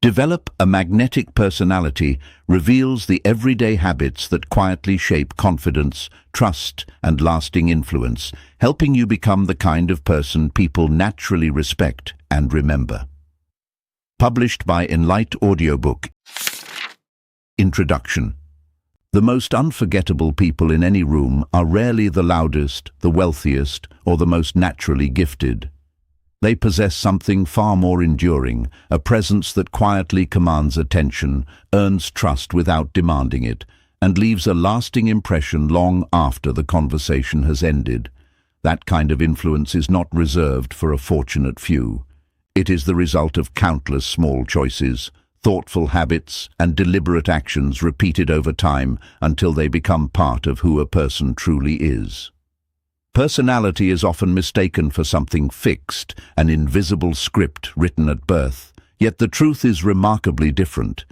Develop a magnetic personality reveals the everyday habits that quietly shape confidence, trust, and lasting influence, helping you become the kind of person people naturally respect and remember. Published by Enlight Audiobook. Introduction. The most unforgettable people in any room are rarely the loudest, the wealthiest, or the most naturally gifted. They possess something far more enduring, a presence that quietly commands attention, earns trust without demanding it, and leaves a lasting impression long after the conversation has ended. That kind of influence is not reserved for a fortunate few. It is the result of countless small choices, thoughtful habits, and deliberate actions repeated over time until they become part of who a person truly is. Personality is often mistaken for something fixed, an invisible script written at birth, yet the truth is remarkably different.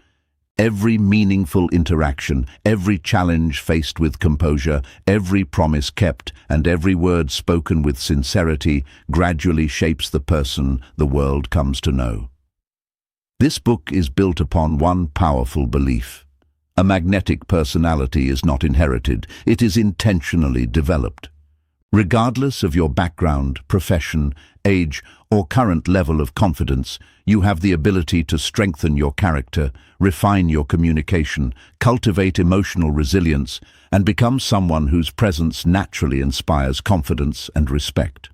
Every meaningful interaction, every challenge faced with composure, every promise kept, and every word spoken with sincerity gradually shapes the person the world comes to know. This book is built upon one powerful belief. A magnetic personality is not inherited, it is intentionally developed. Regardless of your background, profession, age, or current level of confidence, you have the ability to strengthen your character, refine your communication, cultivate emotional resilience, and become someone whose presence naturally inspires confidence and respect.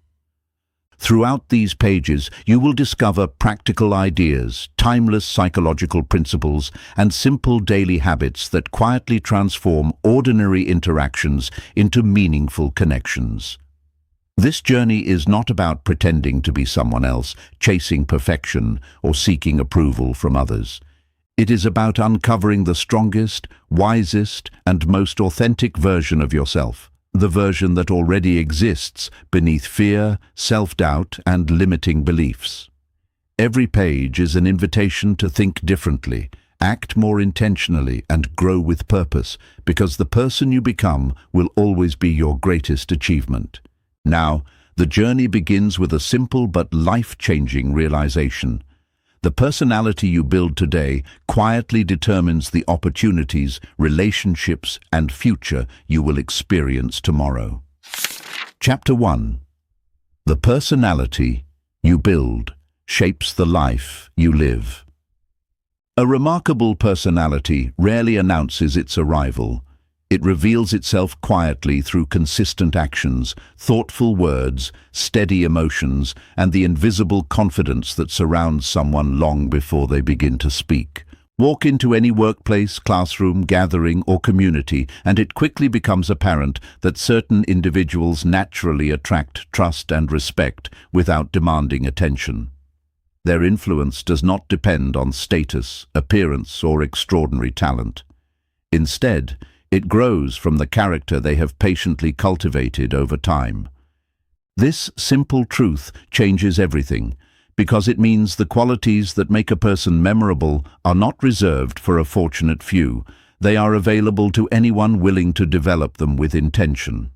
Throughout these pages, you will discover practical ideas, timeless psychological principles, and simple daily habits that quietly transform ordinary interactions into meaningful connections. This journey is not about pretending to be someone else, chasing perfection, or seeking approval from others. It is about uncovering the strongest, wisest, and most authentic version of yourself. The version that already exists beneath fear, self-doubt, and limiting beliefs. Every page is an invitation to think differently, act more intentionally, and grow with purpose, because the person you become will always be your greatest achievement. Now, the journey begins with a simple but life-changing realization. The personality you build today quietly determines the opportunities, relationships, and future you will experience tomorrow. Chapter 1. The personality you build shapes the life you live. A remarkable personality rarely announces its arrival. It reveals itself quietly through consistent actions, thoughtful words, steady emotions, and the invisible confidence that surrounds someone long before they begin to speak. Walk into any workplace, classroom, gathering, or community, and it quickly becomes apparent that certain individuals naturally attract trust and respect without demanding attention. Their influence does not depend on status, appearance, or extraordinary talent. Instead, it grows from the character they have patiently cultivated over time. This simple truth changes everything, because it means the qualities that make a person memorable are not reserved for a fortunate few. They are available to anyone willing to develop them with intention.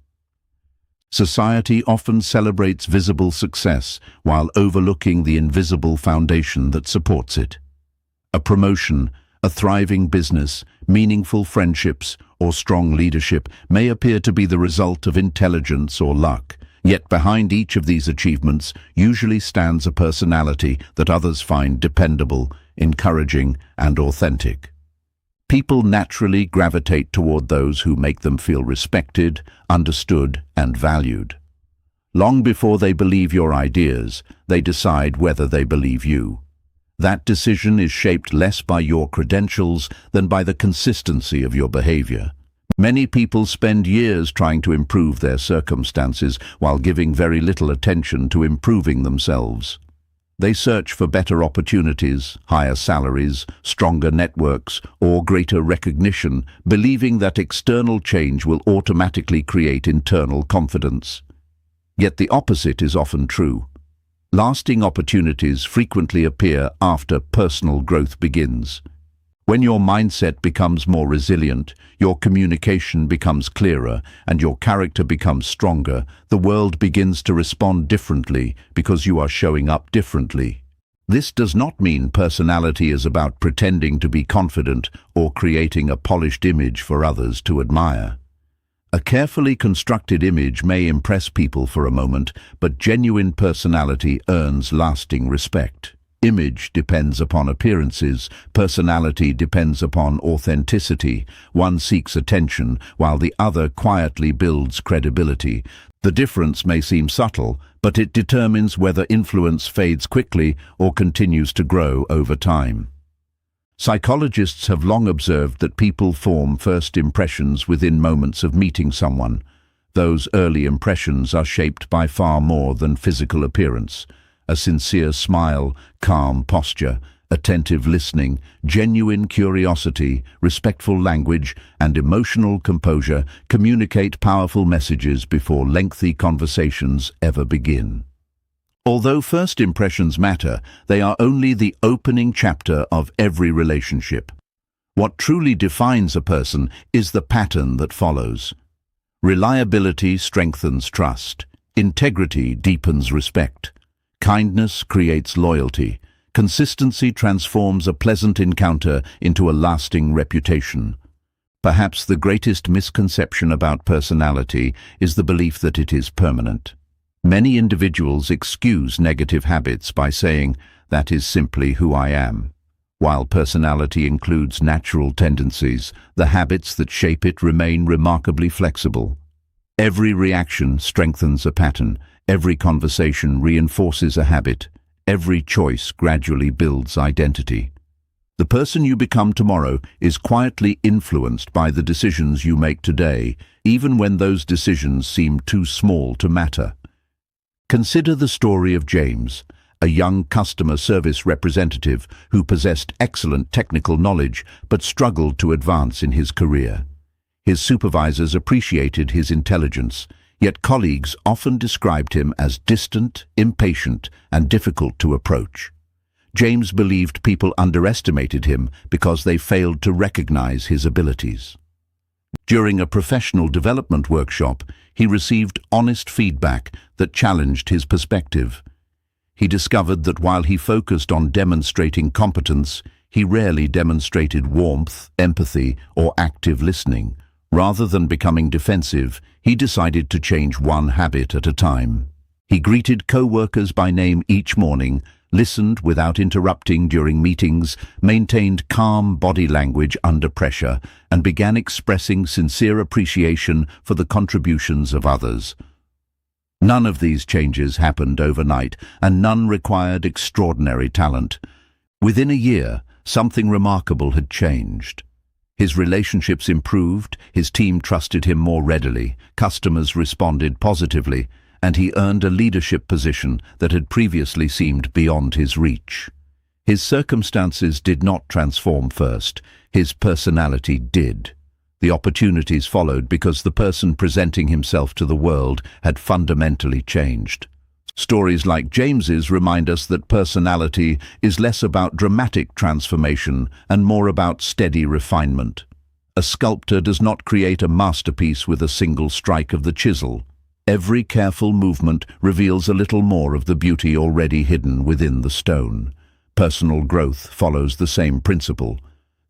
Society often celebrates visible success while overlooking the invisible foundation that supports it. A promotion, a thriving business, meaningful friendships, or strong leadership may appear to be the result of intelligence or luck, yet behind each of these achievements usually stands a personality that others find dependable, encouraging, and authentic. People naturally gravitate toward those who make them feel respected, understood, and valued. Long before they believe your ideas, they decide whether they believe you. That decision is shaped less by your credentials than by the consistency of your behavior. Many people spend years trying to improve their circumstances while giving very little attention to improving themselves. They search for better opportunities, higher salaries, stronger networks, or greater recognition, believing that external change will automatically create internal confidence. Yet the opposite is often true. Lasting opportunities frequently appear after personal growth begins. When your mindset becomes more resilient, your communication becomes clearer, and your character becomes stronger, the world begins to respond differently because you are showing up differently. This does not mean personality is about pretending to be confident or creating a polished image for others to admire. A carefully constructed image may impress people for a moment, but genuine personality earns lasting respect. Image depends upon appearances, personality depends upon authenticity. One seeks attention, while the other quietly builds credibility. The difference may seem subtle, but it determines whether influence fades quickly or continues to grow over time. Psychologists have long observed that people form first impressions within moments of meeting someone. Those early impressions are shaped by far more than physical appearance. A sincere smile, calm posture, attentive listening, genuine curiosity, respectful language, and emotional composure communicate powerful messages before lengthy conversations ever begin. Although first impressions matter, they are only the opening chapter of every relationship. What truly defines a person is the pattern that follows. Reliability strengthens trust. Integrity deepens respect. Kindness creates loyalty. Consistency transforms a pleasant encounter into a lasting reputation. Perhaps the greatest misconception about personality is the belief that it is permanent. Many individuals excuse negative habits by saying, "That is simply who I am." While personality includes natural tendencies, the habits that shape it remain remarkably flexible. Every reaction strengthens a pattern. Every conversation reinforces a habit. Every choice gradually builds identity. The person you become tomorrow is quietly influenced by the decisions you make today, even when those decisions seem too small to matter. Consider the story of James, a young customer service representative who possessed excellent technical knowledge but struggled to advance in his career. His supervisors appreciated his intelligence, yet colleagues often described him as distant, impatient, and difficult to approach. James believed people underestimated him because they failed to recognize his abilities. During a professional development workshop, he received honest feedback that challenged his perspective. He discovered that while he focused on demonstrating competence, he rarely demonstrated warmth, empathy, or active listening. Rather than becoming defensive, he decided to change one habit at a time. He greeted co-workers by name each morning, listened without interrupting during meetings, maintained calm body language under pressure, and began expressing sincere appreciation for the contributions of others. None of these changes happened overnight, and none required extraordinary talent. Within a year, something remarkable had changed. His relationships improved, his team trusted him more readily, customers responded positively, and he earned a leadership position that had previously seemed beyond his reach. His circumstances did not transform first, his personality did. The opportunities followed because the person presenting himself to the world had fundamentally changed. Stories like James's remind us that personality is less about dramatic transformation and more about steady refinement. A sculptor does not create a masterpiece with a single strike of the chisel. Every careful movement reveals a little more of the beauty already hidden within the stone. Personal growth follows the same principle.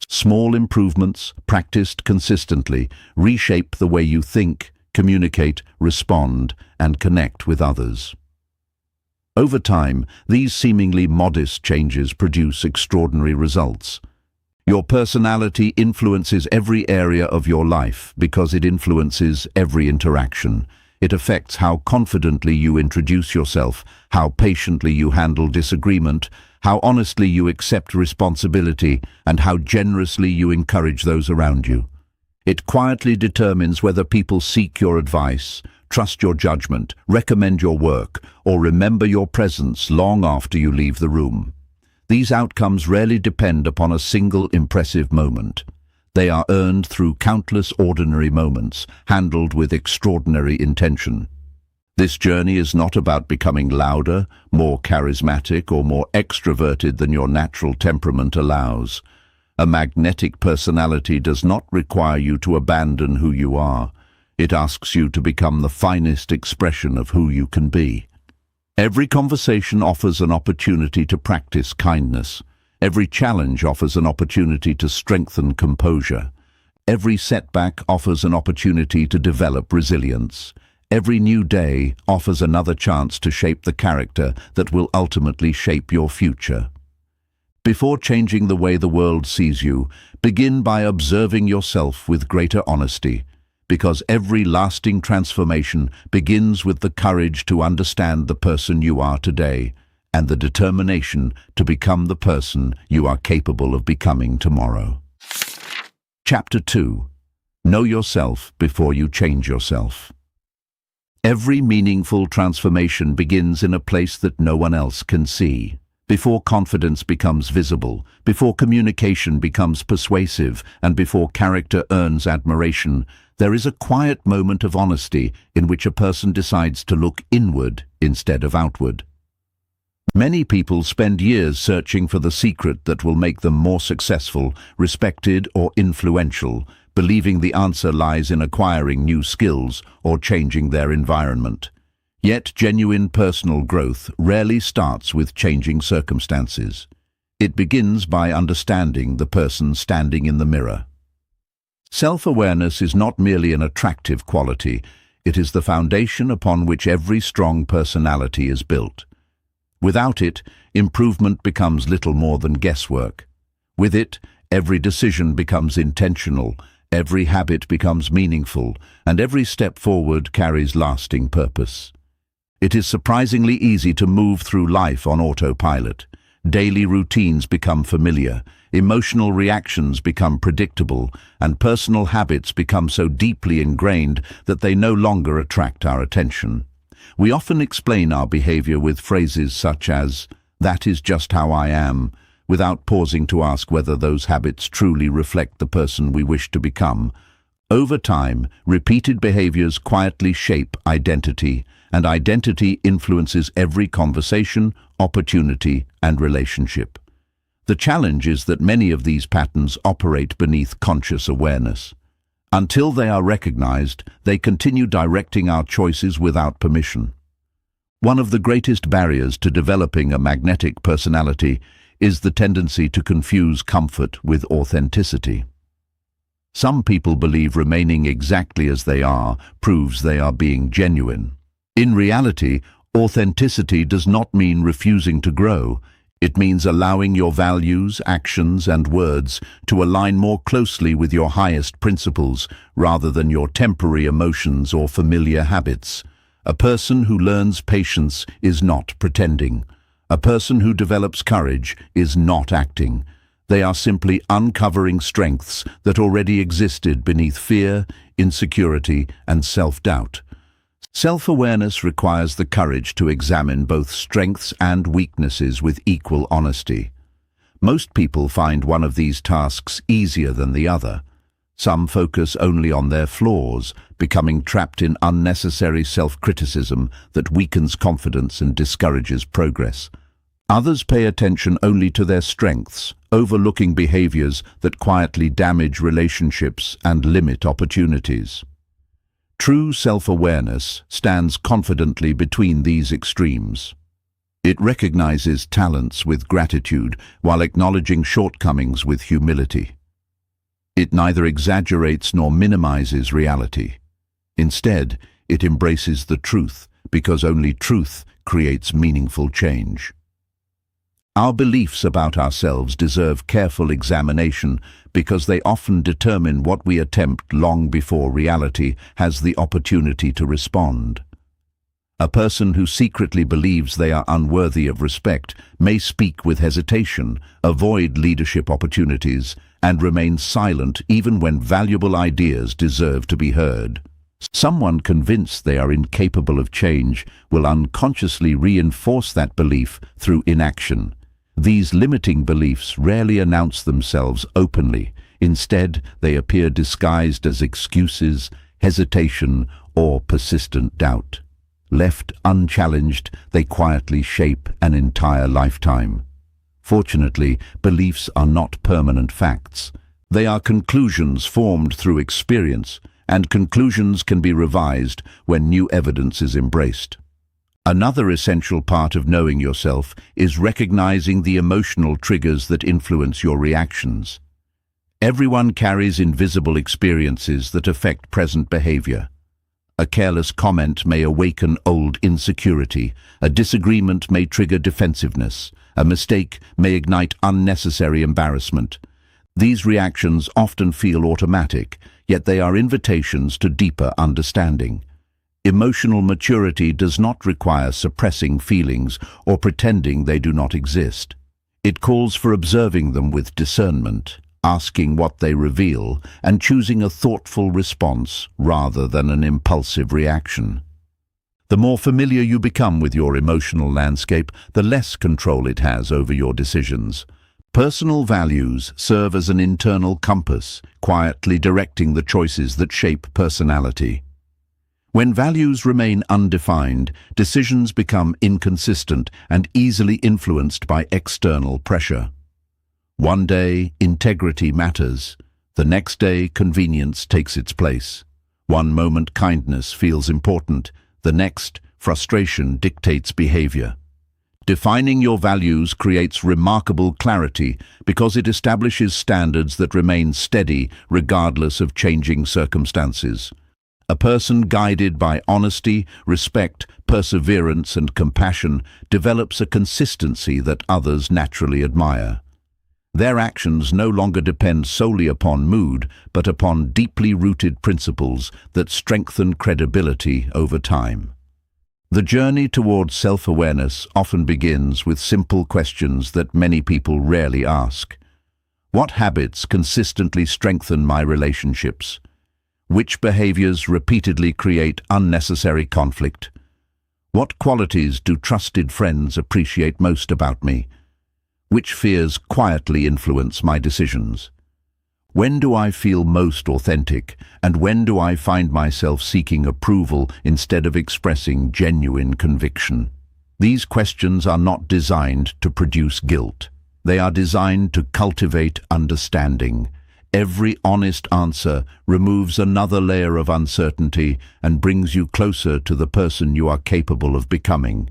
Small improvements, practiced consistently, reshape the way you think, communicate, respond, and connect with others. Over time, these seemingly modest changes produce extraordinary results. Your personality influences every area of your life because it influences every interaction. It affects how confidently you introduce yourself, how patiently you handle disagreement, how honestly you accept responsibility, and how generously you encourage those around you. It quietly determines whether people seek your advice, trust your judgment, recommend your work, or remember your presence long after you leave the room. These outcomes rarely depend upon a single impressive moment. They are earned through countless ordinary moments, handled with extraordinary intention. This journey is not about becoming louder, more charismatic, or more extroverted than your natural temperament allows. A magnetic personality does not require you to abandon who you are. It asks you to become the finest expression of who you can be. Every conversation offers an opportunity to practice kindness. Every challenge offers an opportunity to strengthen composure. Every setback offers an opportunity to develop resilience. Every new day offers another chance to shape the character that will ultimately shape your future. Before changing the way the world sees you, begin by observing yourself with greater honesty, because every lasting transformation begins with the courage to understand the person you are today and the determination to become the person you are capable of becoming tomorrow. Chapter 2. Know yourself before you change yourself. Every meaningful transformation begins in a place that no one else can see. Before confidence becomes visible, before communication becomes persuasive, and before character earns admiration, there is a quiet moment of honesty in which a person decides to look inward instead of outward. Many people spend years searching for the secret that will make them more successful, respected, or influential, believing the answer lies in acquiring new skills or changing their environment. Yet genuine personal growth rarely starts with changing circumstances. It begins by understanding the person standing in the mirror. Self-awareness is not merely an attractive quality, it is the foundation upon which every strong personality is built. Without it, improvement becomes little more than guesswork. With it, every decision becomes intentional, every habit becomes meaningful, and every step forward carries lasting purpose. It is surprisingly easy to move through life on autopilot. Daily routines become familiar, emotional reactions become predictable, and personal habits become so deeply ingrained that they no longer attract our attention. We often explain our behavior with phrases such as, "That is just how I am," without pausing to ask whether those habits truly reflect the person we wish to become. Over time, repeated behaviors quietly shape identity, and identity influences every conversation, opportunity, and relationship. The challenge is that many of these patterns operate beneath conscious awareness. Until they are recognized, they continue directing our choices without permission. One of the greatest barriers to developing a magnetic personality is the tendency to confuse comfort with authenticity. Some people believe remaining exactly as they are proves they are being genuine. In reality, authenticity does not mean refusing to grow. It means allowing your values, actions, and words to align more closely with your highest principles rather than your temporary emotions or familiar habits. A person who learns patience is not pretending. A person who develops courage is not acting. They are simply uncovering strengths that already existed beneath fear, insecurity, and self-doubt. Self-awareness requires the courage to examine both strengths and weaknesses with equal honesty. Most people find one of these tasks easier than the other. Some focus only on their flaws, becoming trapped in unnecessary self-criticism that weakens confidence and discourages progress. Others pay attention only to their strengths, overlooking behaviors that quietly damage relationships and limit opportunities. True self-awareness stands confidently between these extremes. It recognizes talents with gratitude while acknowledging shortcomings with humility. It neither exaggerates nor minimizes reality. Instead, it embraces the truth, because only truth creates meaningful change. Our beliefs about ourselves deserve careful examination because they often determine what we attempt long before reality has the opportunity to respond. A person who secretly believes they are unworthy of respect may speak with hesitation, avoid leadership opportunities, and remain silent even when valuable ideas deserve to be heard. Someone convinced they are incapable of change will unconsciously reinforce that belief through inaction. These limiting beliefs rarely announce themselves openly. Instead, they appear disguised as excuses, hesitation, or persistent doubt. Left unchallenged, they quietly shape an entire lifetime. Fortunately, beliefs are not permanent facts. They are conclusions formed through experience, and conclusions can be revised when new evidence is embraced. Another essential part of knowing yourself is recognizing the emotional triggers that influence your reactions. Everyone carries invisible experiences that affect present behavior. A careless comment may awaken old insecurity, a disagreement may trigger defensiveness, a mistake may ignite unnecessary embarrassment. These reactions often feel automatic, yet they are invitations to deeper understanding. Emotional maturity does not require suppressing feelings or pretending they do not exist. It calls for observing them with discernment, asking what they reveal, and choosing a thoughtful response rather than an impulsive reaction. The more familiar you become with your emotional landscape, the less control it has over your decisions. Personal values serve as an internal compass, quietly directing the choices that shape personality. When values remain undefined, decisions become inconsistent and easily influenced by external pressure. One day, integrity matters. The next day, convenience takes its place. One moment, kindness feels important. The next, frustration dictates behavior. Defining your values creates remarkable clarity because it establishes standards that remain steady regardless of changing circumstances. A person guided by honesty, respect, perseverance, and compassion develops a consistency that others naturally admire. Their actions no longer depend solely upon mood, but upon deeply rooted principles that strengthen credibility over time. The journey towards self-awareness often begins with simple questions that many people rarely ask. What habits consistently strengthen my relationships? Which behaviors repeatedly create unnecessary conflict? What qualities do trusted friends appreciate most about me? Which fears quietly influence my decisions? When do I feel most authentic, and when do I find myself seeking approval instead of expressing genuine conviction? These questions are not designed to produce guilt. They are designed to cultivate understanding. Every honest answer removes another layer of uncertainty and brings you closer to the person you are capable of becoming.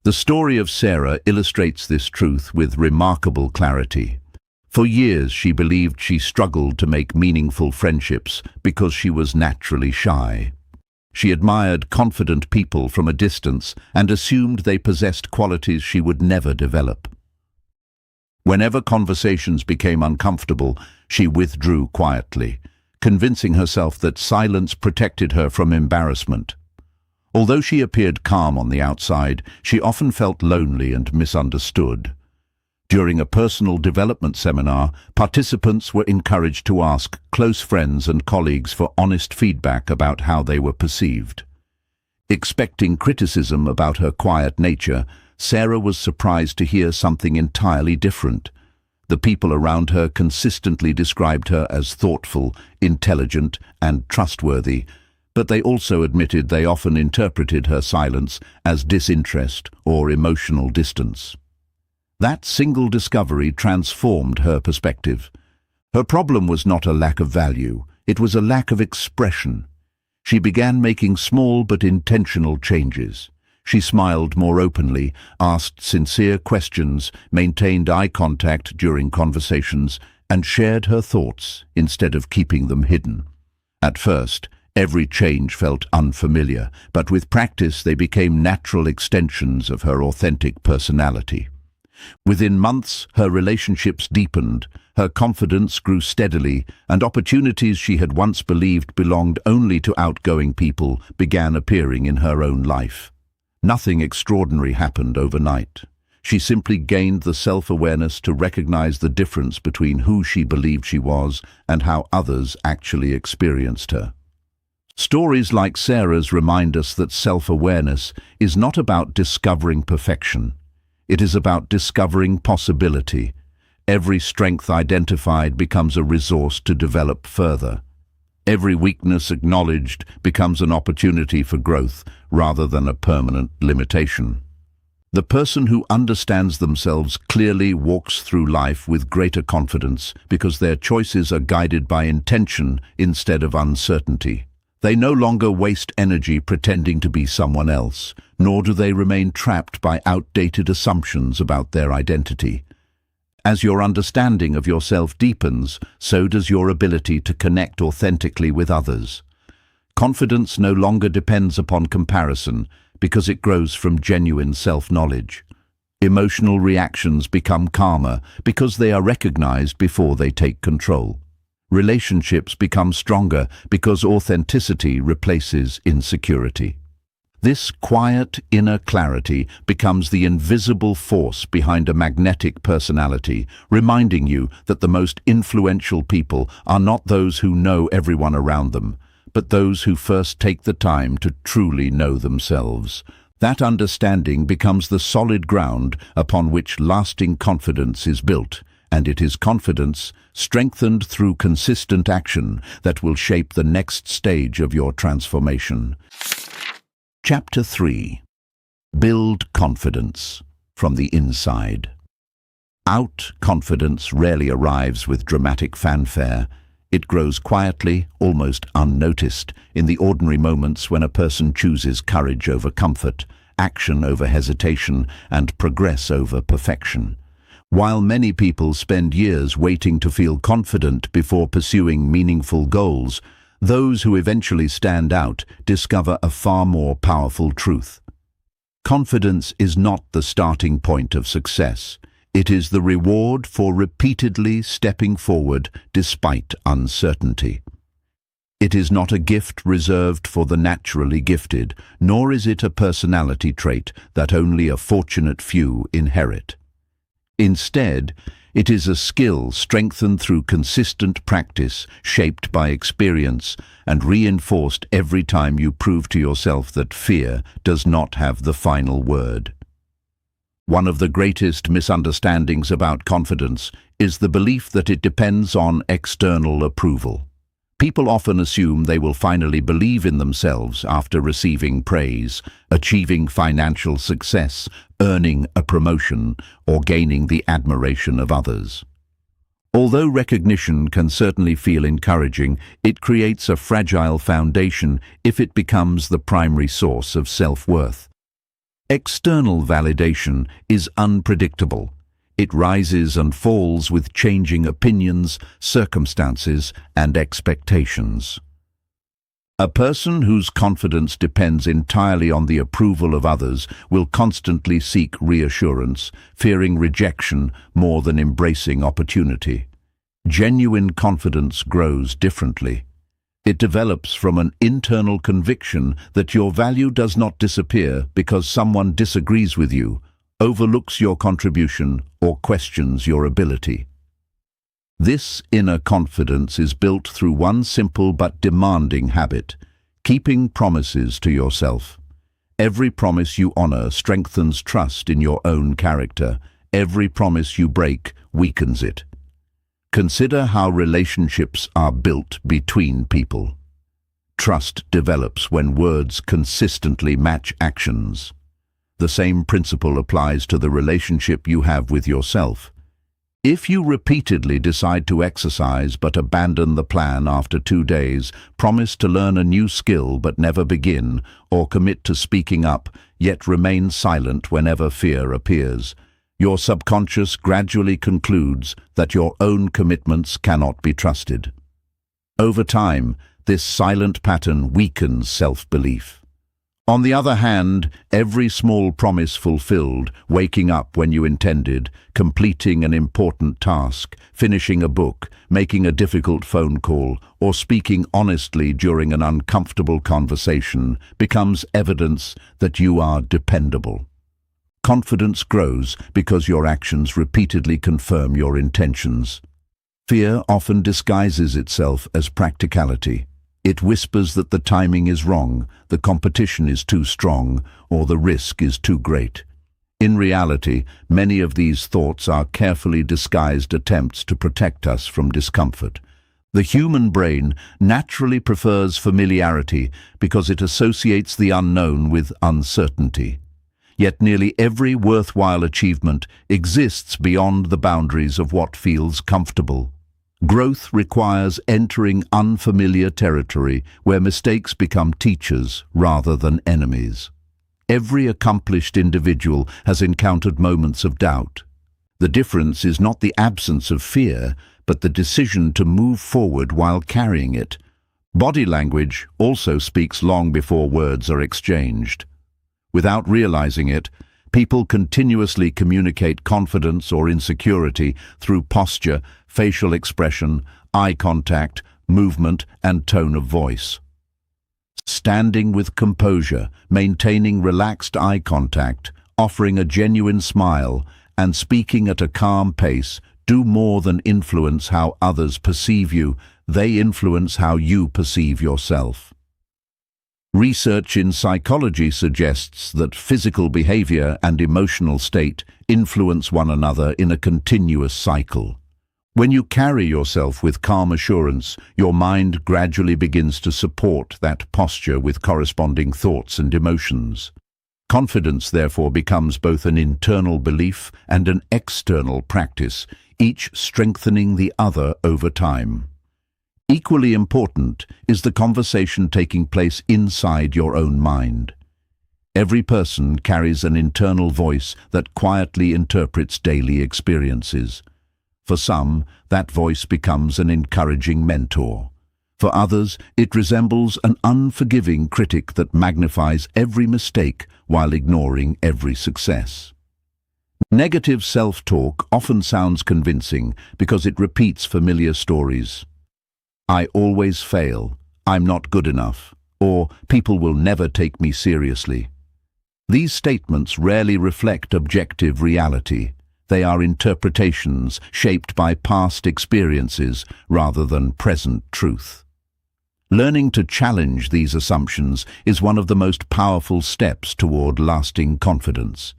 The story of Sarah illustrates this truth with remarkable clarity. For years she believed she struggled to make meaningful friendships because she was naturally shy. She admired confident people from a distance and assumed they possessed qualities she would never develop. Whenever conversations became uncomfortable, she withdrew quietly, convincing herself that silence protected her from embarrassment. Although she appeared calm on the outside, she often felt lonely and misunderstood. During a personal development seminar, participants were encouraged to ask close friends and colleagues for honest feedback about how they were perceived. Expecting criticism about her quiet nature, Sarah was surprised to hear something entirely different. The people around her consistently described her as thoughtful, intelligent, and trustworthy, but they also admitted they often interpreted her silence as disinterest or emotional distance. That single discovery transformed her perspective. Her problem was not a lack of value, it was a lack of expression. She began making small but intentional changes. She smiled more openly, asked sincere questions, maintained eye contact during conversations, and shared her thoughts instead of keeping them hidden. At first, every change felt unfamiliar, but with practice they became natural extensions of her authentic personality. Within months, her relationships deepened, her confidence grew steadily, and opportunities she had once believed belonged only to outgoing people began appearing in her own life. Nothing extraordinary happened overnight. She simply gained the self-awareness to recognize the difference between who she believed she was and how others actually experienced her. Stories like Sarah's remind us that self-awareness is not about discovering perfection. It is about discovering possibility. Every strength identified becomes a resource to develop further. Every weakness acknowledged becomes an opportunity for growth rather than a permanent limitation. The person who understands themselves clearly walks through life with greater confidence because their choices are guided by intention instead of uncertainty. They no longer waste energy pretending to be someone else, nor do they remain trapped by outdated assumptions about their identity. As your understanding of yourself deepens, so does your ability to connect authentically with others. Confidence no longer depends upon comparison because it grows from genuine self-knowledge. Emotional reactions become calmer because they are recognized before they take control. Relationships become stronger because authenticity replaces insecurity. This quiet inner clarity becomes the invisible force behind a magnetic personality, reminding you that the most influential people are not those who know everyone around them, but those who first take the time to truly know themselves. That understanding becomes the solid ground upon which lasting confidence is built, and it is confidence, strengthened through consistent action, that will shape the next stage of your transformation. Chapter 3. Build confidence from the inside. Confidence rarely arrives with dramatic fanfare. It grows quietly, almost unnoticed, in the ordinary moments when a person chooses courage over comfort, action over hesitation, and progress over perfection. While many people spend years waiting to feel confident before pursuing meaningful goals, those who eventually stand out discover a far more powerful truth. Confidence is not the starting point of success. It is the reward for repeatedly stepping forward despite uncertainty. It is not a gift reserved for the naturally gifted, nor is it a personality trait that only a fortunate few inherit. Instead, it is a skill strengthened through consistent practice, shaped by experience, and reinforced every time you prove to yourself that fear does not have the final word. One of the greatest misunderstandings about confidence is the belief that it depends on external approval. People often assume they will finally believe in themselves after receiving praise, achieving financial success, earning a promotion, or gaining the admiration of others. Although recognition can certainly feel encouraging, it creates a fragile foundation if it becomes the primary source of self-worth. External validation is unpredictable. It rises and falls with changing opinions, circumstances, and expectations. A person whose confidence depends entirely on the approval of others will constantly seek reassurance, fearing rejection more than embracing opportunity. Genuine confidence grows differently. It develops from an internal conviction that your value does not disappear because someone disagrees with you, overlooks your contribution, or questions your ability. This inner confidence is built through one simple but demanding habit: keeping promises to yourself. Every promise you honor strengthens trust in your own character. Every promise you break weakens it. Consider how relationships are built between people. Trust develops when words consistently match actions. The same principle applies to the relationship you have with yourself. If you repeatedly decide to exercise but abandon the plan after 2 days, promise to learn a new skill but never begin, or commit to speaking up yet remain silent whenever fear appears, your subconscious gradually concludes that your own commitments cannot be trusted. Over time, this silent pattern weakens self-belief. On the other hand, every small promise fulfilled, waking up when you intended, completing an important task, finishing a book, making a difficult phone call, or speaking honestly during an uncomfortable conversation, becomes evidence that you are dependable. Confidence grows because your actions repeatedly confirm your intentions. Fear often disguises itself as practicality. It whispers that the timing is wrong, the competition is too strong, or the risk is too great. In reality, many of these thoughts are carefully disguised attempts to protect us from discomfort. The human brain naturally prefers familiarity because it associates the unknown with uncertainty. Yet nearly every worthwhile achievement exists beyond the boundaries of what feels comfortable. Growth requires entering unfamiliar territory where mistakes become teachers rather than enemies. Every accomplished individual has encountered moments of doubt. The difference is not the absence of fear, but the decision to move forward while carrying it. Body language also speaks long before words are exchanged. Without realizing it, people continuously communicate confidence or insecurity through posture, facial expression, eye contact, movement, and tone of voice. Standing with composure, maintaining relaxed eye contact, offering a genuine smile, and speaking at a calm pace do more than influence how others perceive you, they influence how you perceive yourself. Research in psychology suggests that physical behavior and emotional state influence one another in a continuous cycle. When you carry yourself with calm assurance, your mind gradually begins to support that posture with corresponding thoughts and emotions. Confidence, therefore, becomes both an internal belief and an external practice, each strengthening the other over time. Equally important is the conversation taking place inside your own mind. Every person carries an internal voice that quietly interprets daily experiences. For some, that voice becomes an encouraging mentor. For others, it resembles an unforgiving critic that magnifies every mistake while ignoring every success. Negative self-talk often sounds convincing because it repeats familiar stories. I always fail, I'm not good enough, or people will never take me seriously. These statements rarely reflect objective reality. They are interpretations shaped by past experiences rather than present truth. Learning to challenge these assumptions is one of the most powerful steps toward lasting confidence.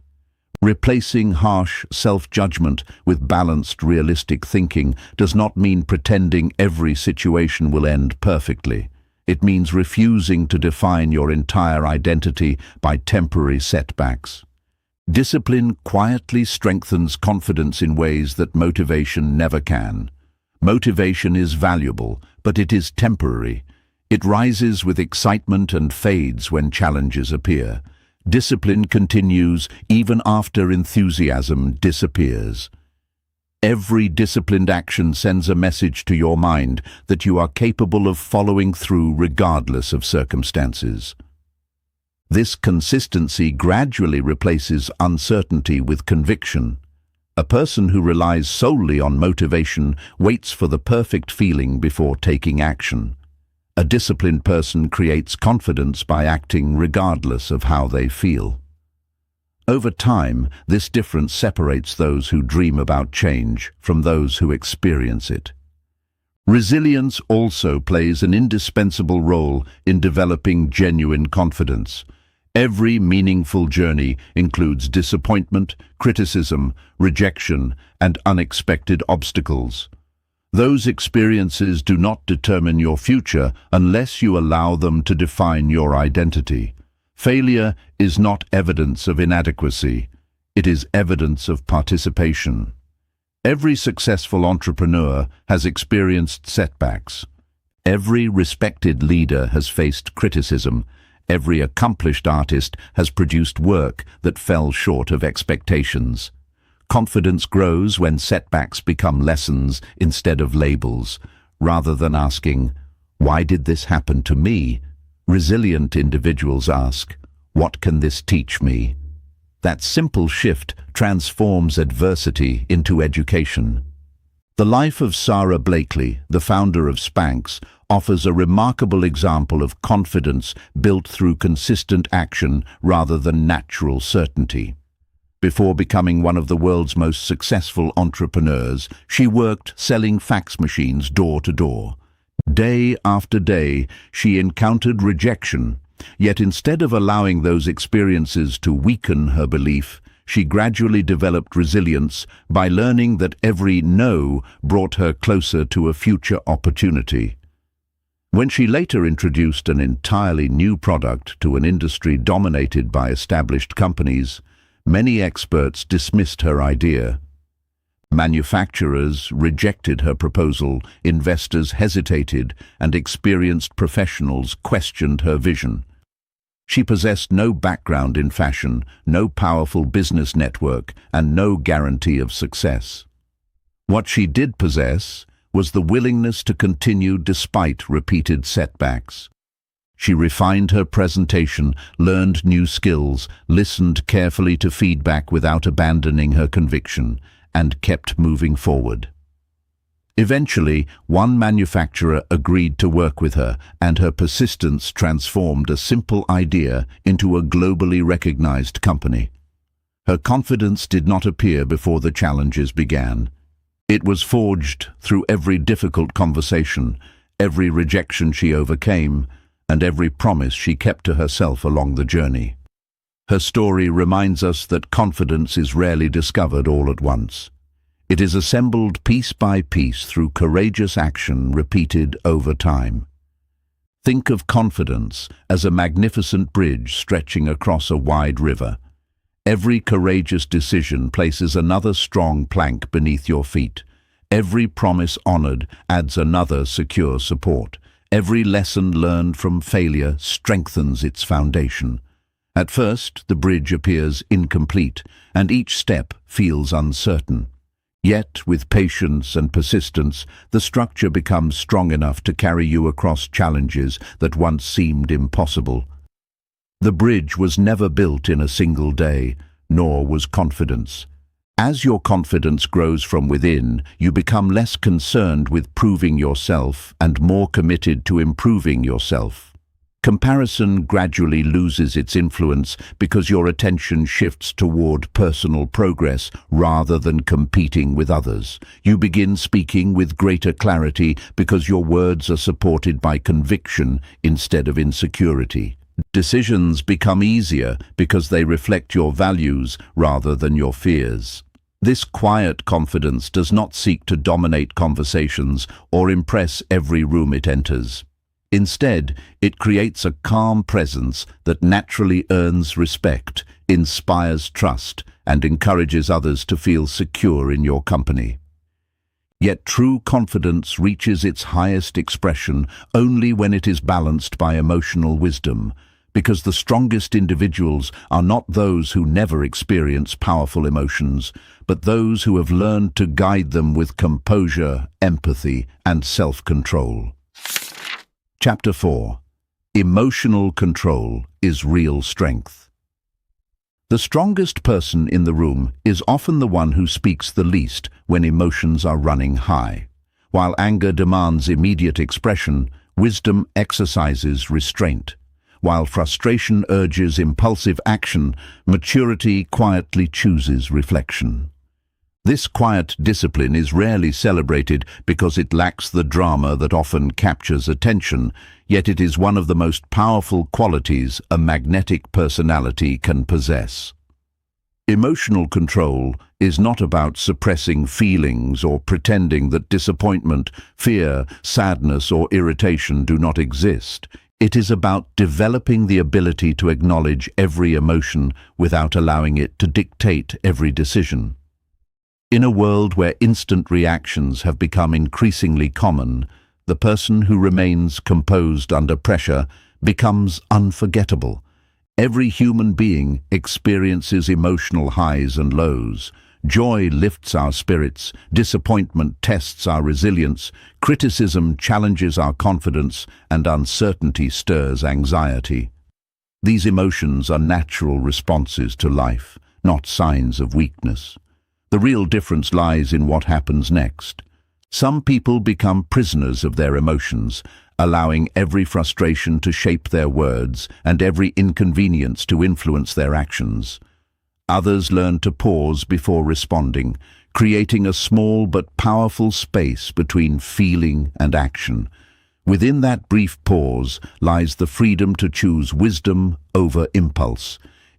Replacing harsh self-judgment with balanced, realistic thinking does not mean pretending every situation will end perfectly. It means refusing to define your entire identity by temporary setbacks. Discipline quietly strengthens confidence in ways that motivation never can. Motivation is valuable, but it is temporary. It rises with excitement and fades when challenges appear. Discipline continues even after enthusiasm disappears. Every disciplined action sends a message to your mind that you are capable of following through regardless of circumstances. This consistency gradually replaces uncertainty with conviction. A person who relies solely on motivation waits for the perfect feeling before taking action. A disciplined person creates confidence by acting regardless of how they feel. Over time, this difference separates those who dream about change from those who experience it. Resilience also plays an indispensable role in developing genuine confidence. Every meaningful journey includes disappointment, criticism, rejection, and unexpected obstacles. Those experiences do not determine your future unless you allow them to define your identity. Failure is not evidence of inadequacy. It is evidence of participation. Every successful entrepreneur has experienced setbacks. Every respected leader has faced criticism. Every accomplished artist has produced work that fell short of expectations. Confidence grows when setbacks become lessons instead of labels. Rather than asking, "Why did this happen to me?" resilient individuals ask, "What can this teach me?" That simple shift transforms adversity into education. The life of Sarah Blakely, the founder of Spanx, offers a remarkable example of confidence built through consistent action rather than natural certainty. Before becoming one of the world's most successful entrepreneurs, she worked selling fax machines door to door. Day after day, she encountered rejection, yet instead of allowing those experiences to weaken her belief, she gradually developed resilience by learning that every no brought her closer to a future opportunity. When she later introduced an entirely new product to an industry dominated by established companies, many experts dismissed her idea. Manufacturers rejected her proposal, investors hesitated, and experienced professionals questioned her vision. She possessed no background in fashion, no powerful business network, and no guarantee of success. What she did possess was the willingness to continue despite repeated setbacks. She refined her presentation, learned new skills, listened carefully to feedback without abandoning her conviction, and kept moving forward. Eventually, one manufacturer agreed to work with her, and her persistence transformed a simple idea into a globally recognized company. Her confidence did not appear before the challenges began. It was forged through every difficult conversation, every rejection she overcame, and every promise she kept to herself along the journey. Her story reminds us that confidence is rarely discovered all at once. It is assembled piece by piece through courageous action repeated over time. Think of confidence as a magnificent bridge stretching across a wide river. Every courageous decision places another strong plank beneath your feet. Every promise honored adds another secure support. Every lesson learned from failure strengthens its foundation. At first, the bridge appears incomplete, and each step feels uncertain. Yet, with patience and persistence, the structure becomes strong enough to carry you across challenges that once seemed impossible. The bridge was never built in a single day, nor was confidence. As your confidence grows from within, you become less concerned with proving yourself and more committed to improving yourself. Comparison gradually loses its influence because your attention shifts toward personal progress rather than competing with others. You begin speaking with greater clarity because your words are supported by conviction instead of insecurity. Decisions become easier because they reflect your values rather than your fears. This quiet confidence does not seek to dominate conversations or impress every room it enters. Instead, it creates a calm presence that naturally earns respect, inspires trust, and encourages others to feel secure in your company. Yet true confidence reaches its highest expression only when it is balanced by emotional wisdom, because the strongest individuals are not those who never experience powerful emotions, but those who have learned to guide them with composure, empathy, and self-control. Chapter 4. Emotional control is real strength. The strongest person in the room is often the one who speaks the least when emotions are running high. While anger demands immediate expression, wisdom exercises restraint. While frustration urges impulsive action, maturity quietly chooses reflection. This quiet discipline is rarely celebrated because it lacks the drama that often captures attention, yet it is one of the most powerful qualities a magnetic personality can possess. Emotional control is not about suppressing feelings or pretending that disappointment, fear, sadness, or irritation do not exist. It is about developing the ability to acknowledge every emotion without allowing it to dictate every decision. In a world where instant reactions have become increasingly common, the person who remains composed under pressure becomes unforgettable. Every human being experiences emotional highs and lows. Joy lifts our spirits, disappointment tests our resilience, criticism challenges our confidence, and uncertainty stirs anxiety. These emotions are natural responses to life, not signs of weakness. The real difference lies in what happens next. Some people become prisoners of their emotions, allowing every frustration to shape their words and every inconvenience to influence their actions. Others learn to pause before responding, creating a small but powerful space between feeling and action. Within that brief pause lies the freedom to choose wisdom over impulse.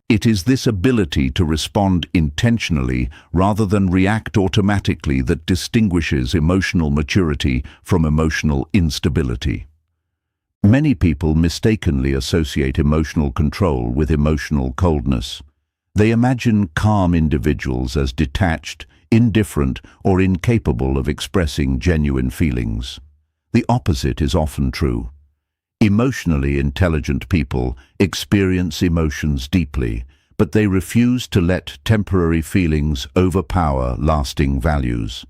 It is this ability to respond intentionally rather than react automatically that distinguishes emotional maturity from emotional instability. Many people mistakenly associate emotional control with emotional coldness. They imagine calm individuals as detached, indifferent, or incapable of expressing genuine feelings. The opposite is often true. Emotionally intelligent people experience emotions deeply, but they refuse to let temporary feelings overpower lasting values.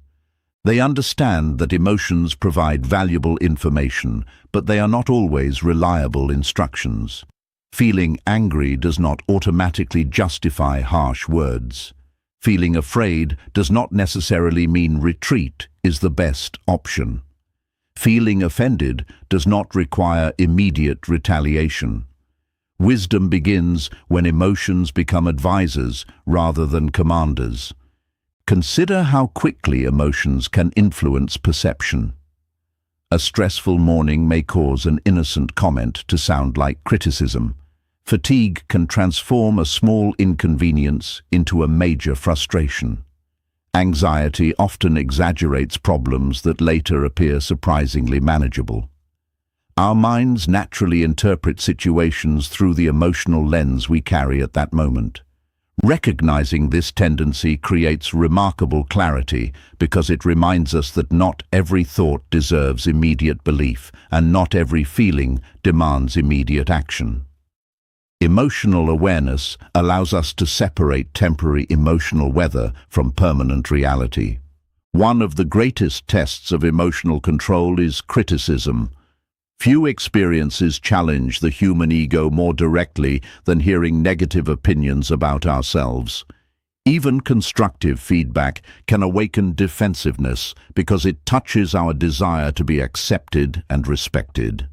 They understand that emotions provide valuable information, but they are not always reliable instructions. Feeling angry does not automatically justify harsh words. Feeling afraid does not necessarily mean retreat is the best option. Feeling offended does not require immediate retaliation. Wisdom begins when emotions become advisors rather than commanders. Consider how quickly emotions can influence perception. A stressful morning may cause an innocent comment to sound like criticism. Fatigue can transform a small inconvenience into a major frustration. Anxiety often exaggerates problems that later appear surprisingly manageable. Our minds naturally interpret situations through the emotional lens we carry at that moment. Recognizing this tendency creates remarkable clarity because it reminds us that not every thought deserves immediate belief and not every feeling demands immediate action. Emotional awareness allows us to separate temporary emotional weather from permanent reality. One of the greatest tests of emotional control is criticism. Few experiences challenge the human ego more directly than hearing negative opinions about ourselves. Even constructive feedback can awaken defensiveness because it touches our desire to be accepted and respected.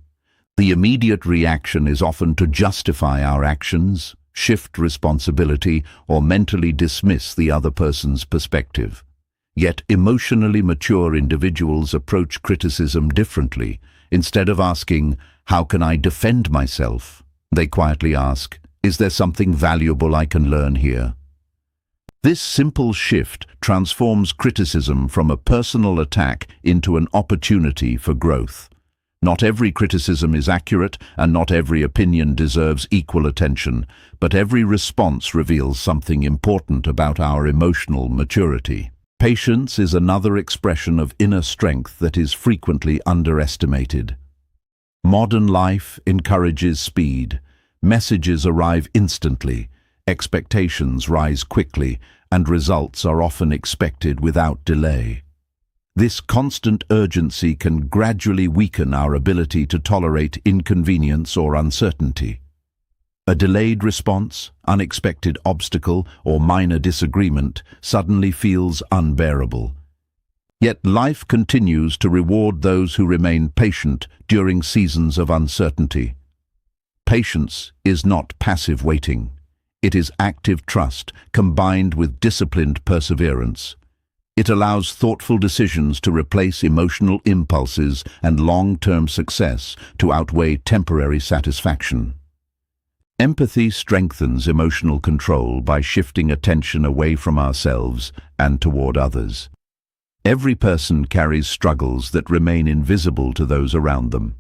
The immediate reaction is often to justify our actions, shift responsibility, or mentally dismiss the other person's perspective. Yet emotionally mature individuals approach criticism differently. Instead of asking, "How can I defend myself?" they quietly ask, "Is there something valuable I can learn here?" This simple shift transforms criticism from a personal attack into an opportunity for growth. Not every criticism is accurate, and not every opinion deserves equal attention, but every response reveals something important about our emotional maturity. Patience is another expression of inner strength that is frequently underestimated. Modern life encourages speed. Messages arrive instantly, expectations rise quickly, and results are often expected without delay. This constant urgency can gradually weaken our ability to tolerate inconvenience or uncertainty. A delayed response, unexpected obstacle, or minor disagreement suddenly feels unbearable. Yet life continues to reward those who remain patient during seasons of uncertainty. Patience is not passive waiting. It is active trust combined with disciplined perseverance. It allows thoughtful decisions to replace emotional impulses and long-term success to outweigh temporary satisfaction. Empathy strengthens emotional control by shifting attention away from ourselves and toward others. Every person carries struggles that remain invisible to those around them.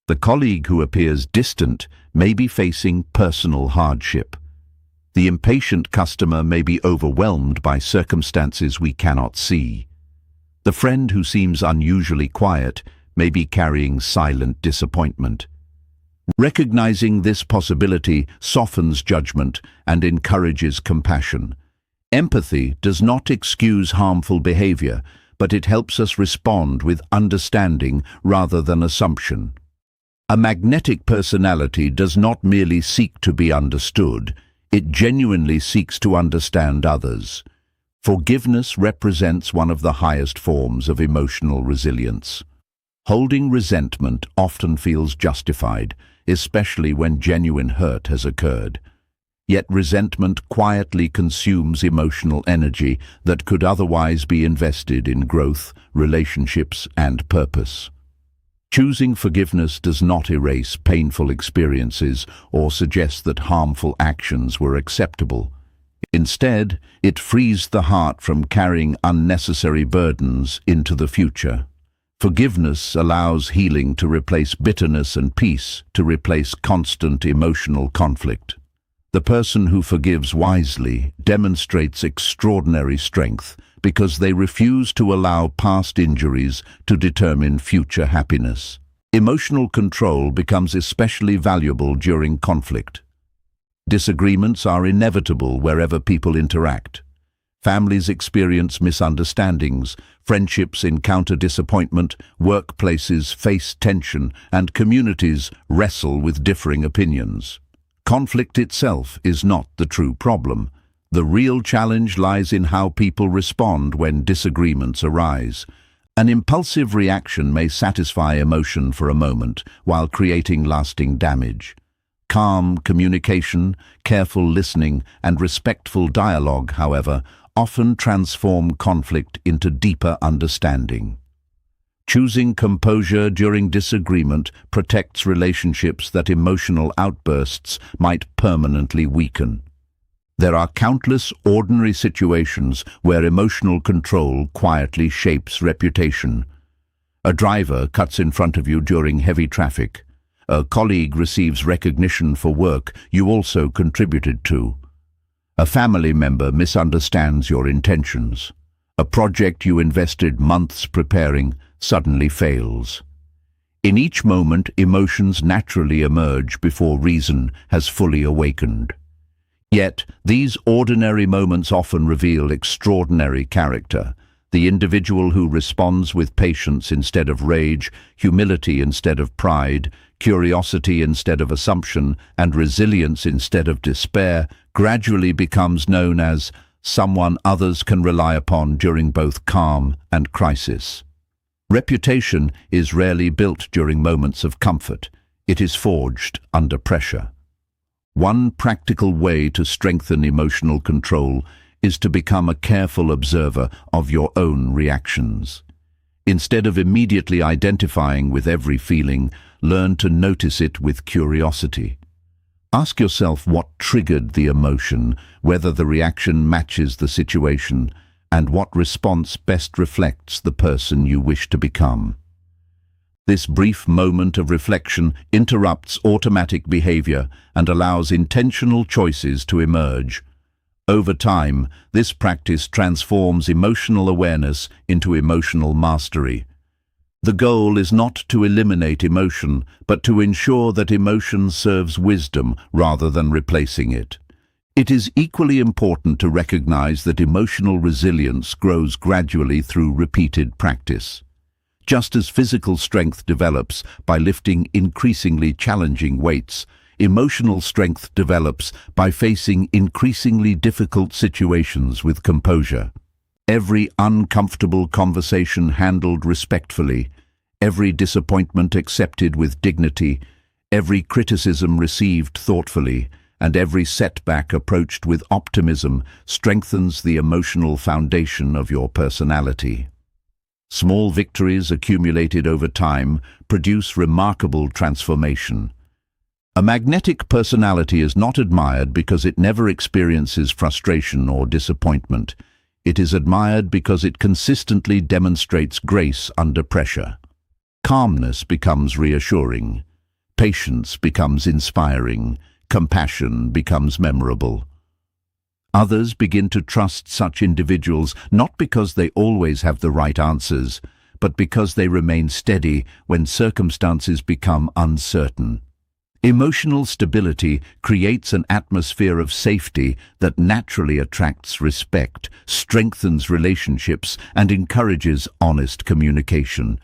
The colleague who appears distant may be facing personal hardship. The impatient customer may be overwhelmed by circumstances we cannot see. The friend who seems unusually quiet may be carrying silent disappointment. Recognizing this possibility softens judgment and encourages compassion. Empathy does not excuse harmful behavior, but it helps us respond with understanding rather than assumption. A magnetic personality does not merely seek to be understood, it genuinely seeks to understand others. Forgiveness represents one of the highest forms of emotional resilience. Holding resentment often feels justified, especially when genuine hurt has occurred. Yet resentment quietly consumes emotional energy that could otherwise be invested in growth, relationships, and purpose. Choosing forgiveness does not erase painful experiences or suggest that harmful actions were acceptable. Instead, it frees the heart from carrying unnecessary burdens into the future. Forgiveness allows healing to replace bitterness and peace to replace constant emotional conflict. The person who forgives wisely demonstrates extraordinary strength, because they refuse to allow past injuries to determine future happiness. Emotional control becomes especially valuable during conflict. Disagreements are inevitable wherever people interact. Families experience misunderstandings, friendships encounter disappointment, workplaces face tension, and communities wrestle with differing opinions. Conflict itself is not the true problem. The real challenge lies in how people respond when disagreements arise. An impulsive reaction may satisfy emotion for a moment while creating lasting damage. Calm communication, careful listening, and respectful dialogue, however, often transform conflict into deeper understanding. Choosing composure during disagreement protects relationships that emotional outbursts might permanently weaken. There are countless ordinary situations where emotional control quietly shapes reputation. A driver cuts in front of you during heavy traffic. A colleague receives recognition for work you also contributed to. A family member misunderstands your intentions. A project you invested months preparing suddenly fails. In each moment, emotions naturally emerge before reason has fully awakened. Yet, these ordinary moments often reveal extraordinary character. The individual who responds with patience instead of rage, humility instead of pride, curiosity instead of assumption, and resilience instead of despair gradually becomes known as someone others can rely upon during both calm and crisis. Reputation is rarely built during moments of comfort. It is forged under pressure. One practical way to strengthen emotional control is to become a careful observer of your own reactions. Instead of immediately identifying with every feeling, learn to notice it with curiosity. Ask yourself what triggered the emotion, whether the reaction matches the situation, and what response best reflects the person you wish to become. This brief moment of reflection interrupts automatic behavior and allows intentional choices to emerge. Over time, this practice transforms emotional awareness into emotional mastery. The goal is not to eliminate emotion, but to ensure that emotion serves wisdom rather than replacing it. It is equally important to recognize that emotional resilience grows gradually through repeated practice. Just as physical strength develops by lifting increasingly challenging weights, emotional strength develops by facing increasingly difficult situations with composure. Every uncomfortable conversation handled respectfully, every disappointment accepted with dignity, every criticism received thoughtfully, and every setback approached with optimism strengthens the emotional foundation of your personality. Small victories accumulated over time produce remarkable transformation. A magnetic personality is not admired because it never experiences frustration or disappointment. It is admired because it consistently demonstrates grace under pressure. Calmness becomes reassuring. Patience becomes inspiring. Compassion becomes memorable. Others begin to trust such individuals not because they always have the right answers, but because they remain steady when circumstances become uncertain. Emotional stability creates an atmosphere of safety that naturally attracts respect, strengthens relationships, and encourages honest communication.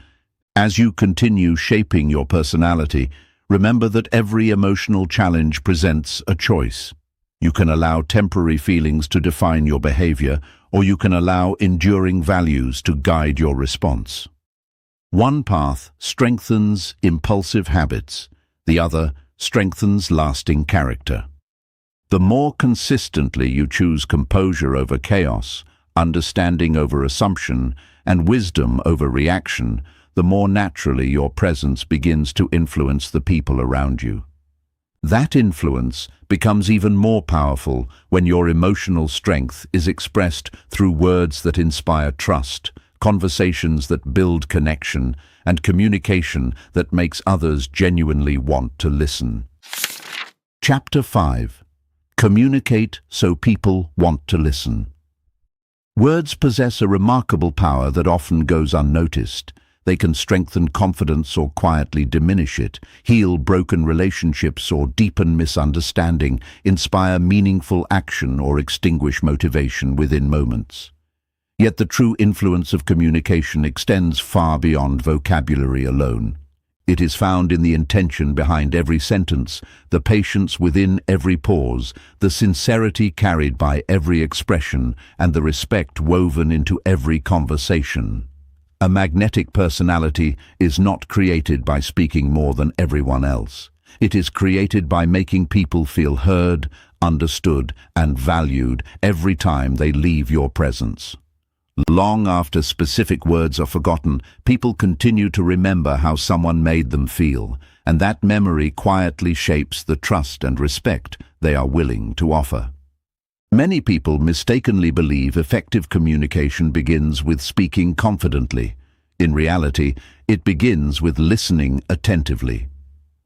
As you continue shaping your personality, remember that every emotional challenge presents a choice. You can allow temporary feelings to define your behavior, or you can allow enduring values to guide your response. One path strengthens impulsive habits, the other strengthens lasting character. The more consistently you choose composure over chaos, understanding over assumption, and wisdom over reaction, the more naturally your presence begins to influence the people around you. That influence becomes even more powerful when your emotional strength is expressed through words that inspire trust, conversations that build connection, and communication that makes others genuinely want to listen. Chapter 5. Communicate so people want to listen. Words possess a remarkable power that often goes unnoticed. They can strengthen confidence or quietly diminish it, heal broken relationships or deepen misunderstanding, inspire meaningful action or extinguish motivation within moments. Yet the true influence of communication extends far beyond vocabulary alone. It is found in the intention behind every sentence, the patience within every pause, the sincerity carried by every expression, and the respect woven into every conversation. A magnetic personality is not created by speaking more than everyone else. It is created by making people feel heard, understood, and valued every time they leave your presence. Long after specific words are forgotten, people continue to remember how someone made them feel, and that memory quietly shapes the trust and respect they are willing to offer. Many people mistakenly believe effective communication begins with speaking confidently. In reality, it begins with listening attentively.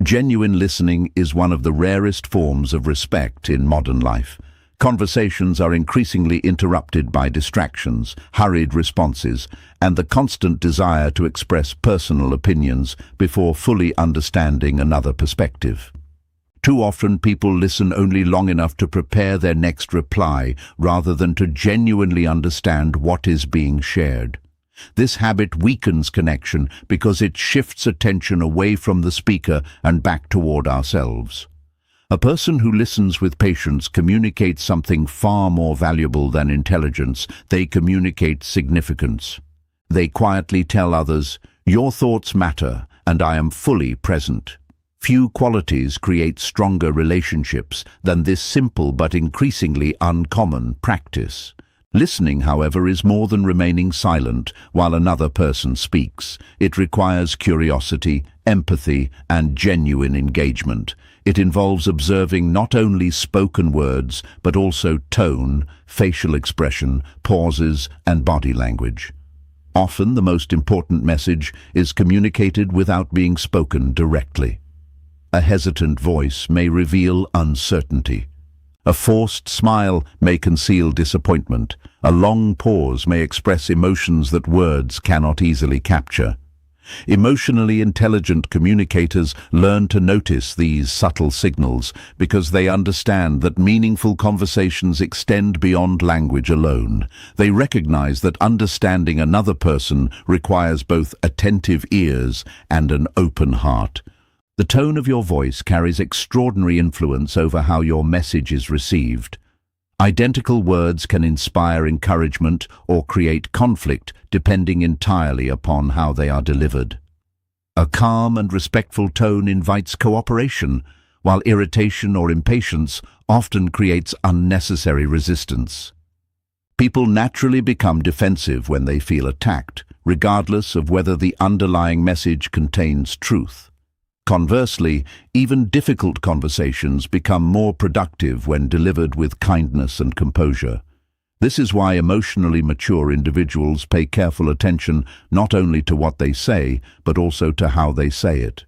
Genuine listening is one of the rarest forms of respect in modern life. Conversations are increasingly interrupted by distractions, hurried responses, and the constant desire to express personal opinions before fully understanding another perspective. Too often people listen only long enough to prepare their next reply rather than to genuinely understand what is being shared. This habit weakens connection because it shifts attention away from the speaker and back toward ourselves. A person who listens with patience communicates something far more valuable than intelligence. They communicate significance. They quietly tell others, "Your thoughts matter, and I am fully present." Few qualities create stronger relationships than this simple but increasingly uncommon practice. Listening, however, is more than remaining silent while another person speaks. It requires curiosity, empathy, and genuine engagement. It involves observing not only spoken words, but also tone, facial expression, pauses, and body language. Often, the most important message is communicated without being spoken directly. A hesitant voice may reveal uncertainty. A forced smile may conceal disappointment. A long pause may express emotions that words cannot easily capture. Emotionally intelligent communicators learn to notice these subtle signals because they understand that meaningful conversations extend beyond language alone. They recognize that understanding another person requires both attentive ears and an open heart. The tone of your voice carries extraordinary influence over how your message is received. Identical words can inspire encouragement or create conflict depending entirely upon how they are delivered. A calm and respectful tone invites cooperation, while irritation or impatience often creates unnecessary resistance. People naturally become defensive when they feel attacked, regardless of whether the underlying message contains truth. Conversely, even difficult conversations become more productive when delivered with kindness and composure. This is why emotionally mature individuals pay careful attention not only to what they say, but also to how they say it.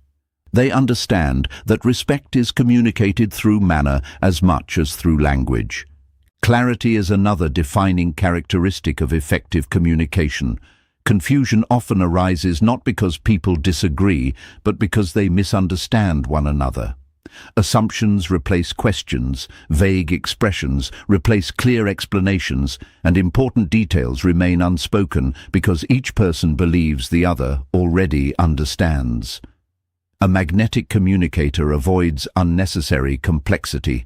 They understand that respect is communicated through manner as much as through language. Clarity is another defining characteristic of effective communication. Confusion often arises not because people disagree, but because they misunderstand one another. Assumptions replace questions, vague expressions replace clear explanations, and important details remain unspoken because each person believes the other already understands. A magnetic communicator avoids unnecessary complexity.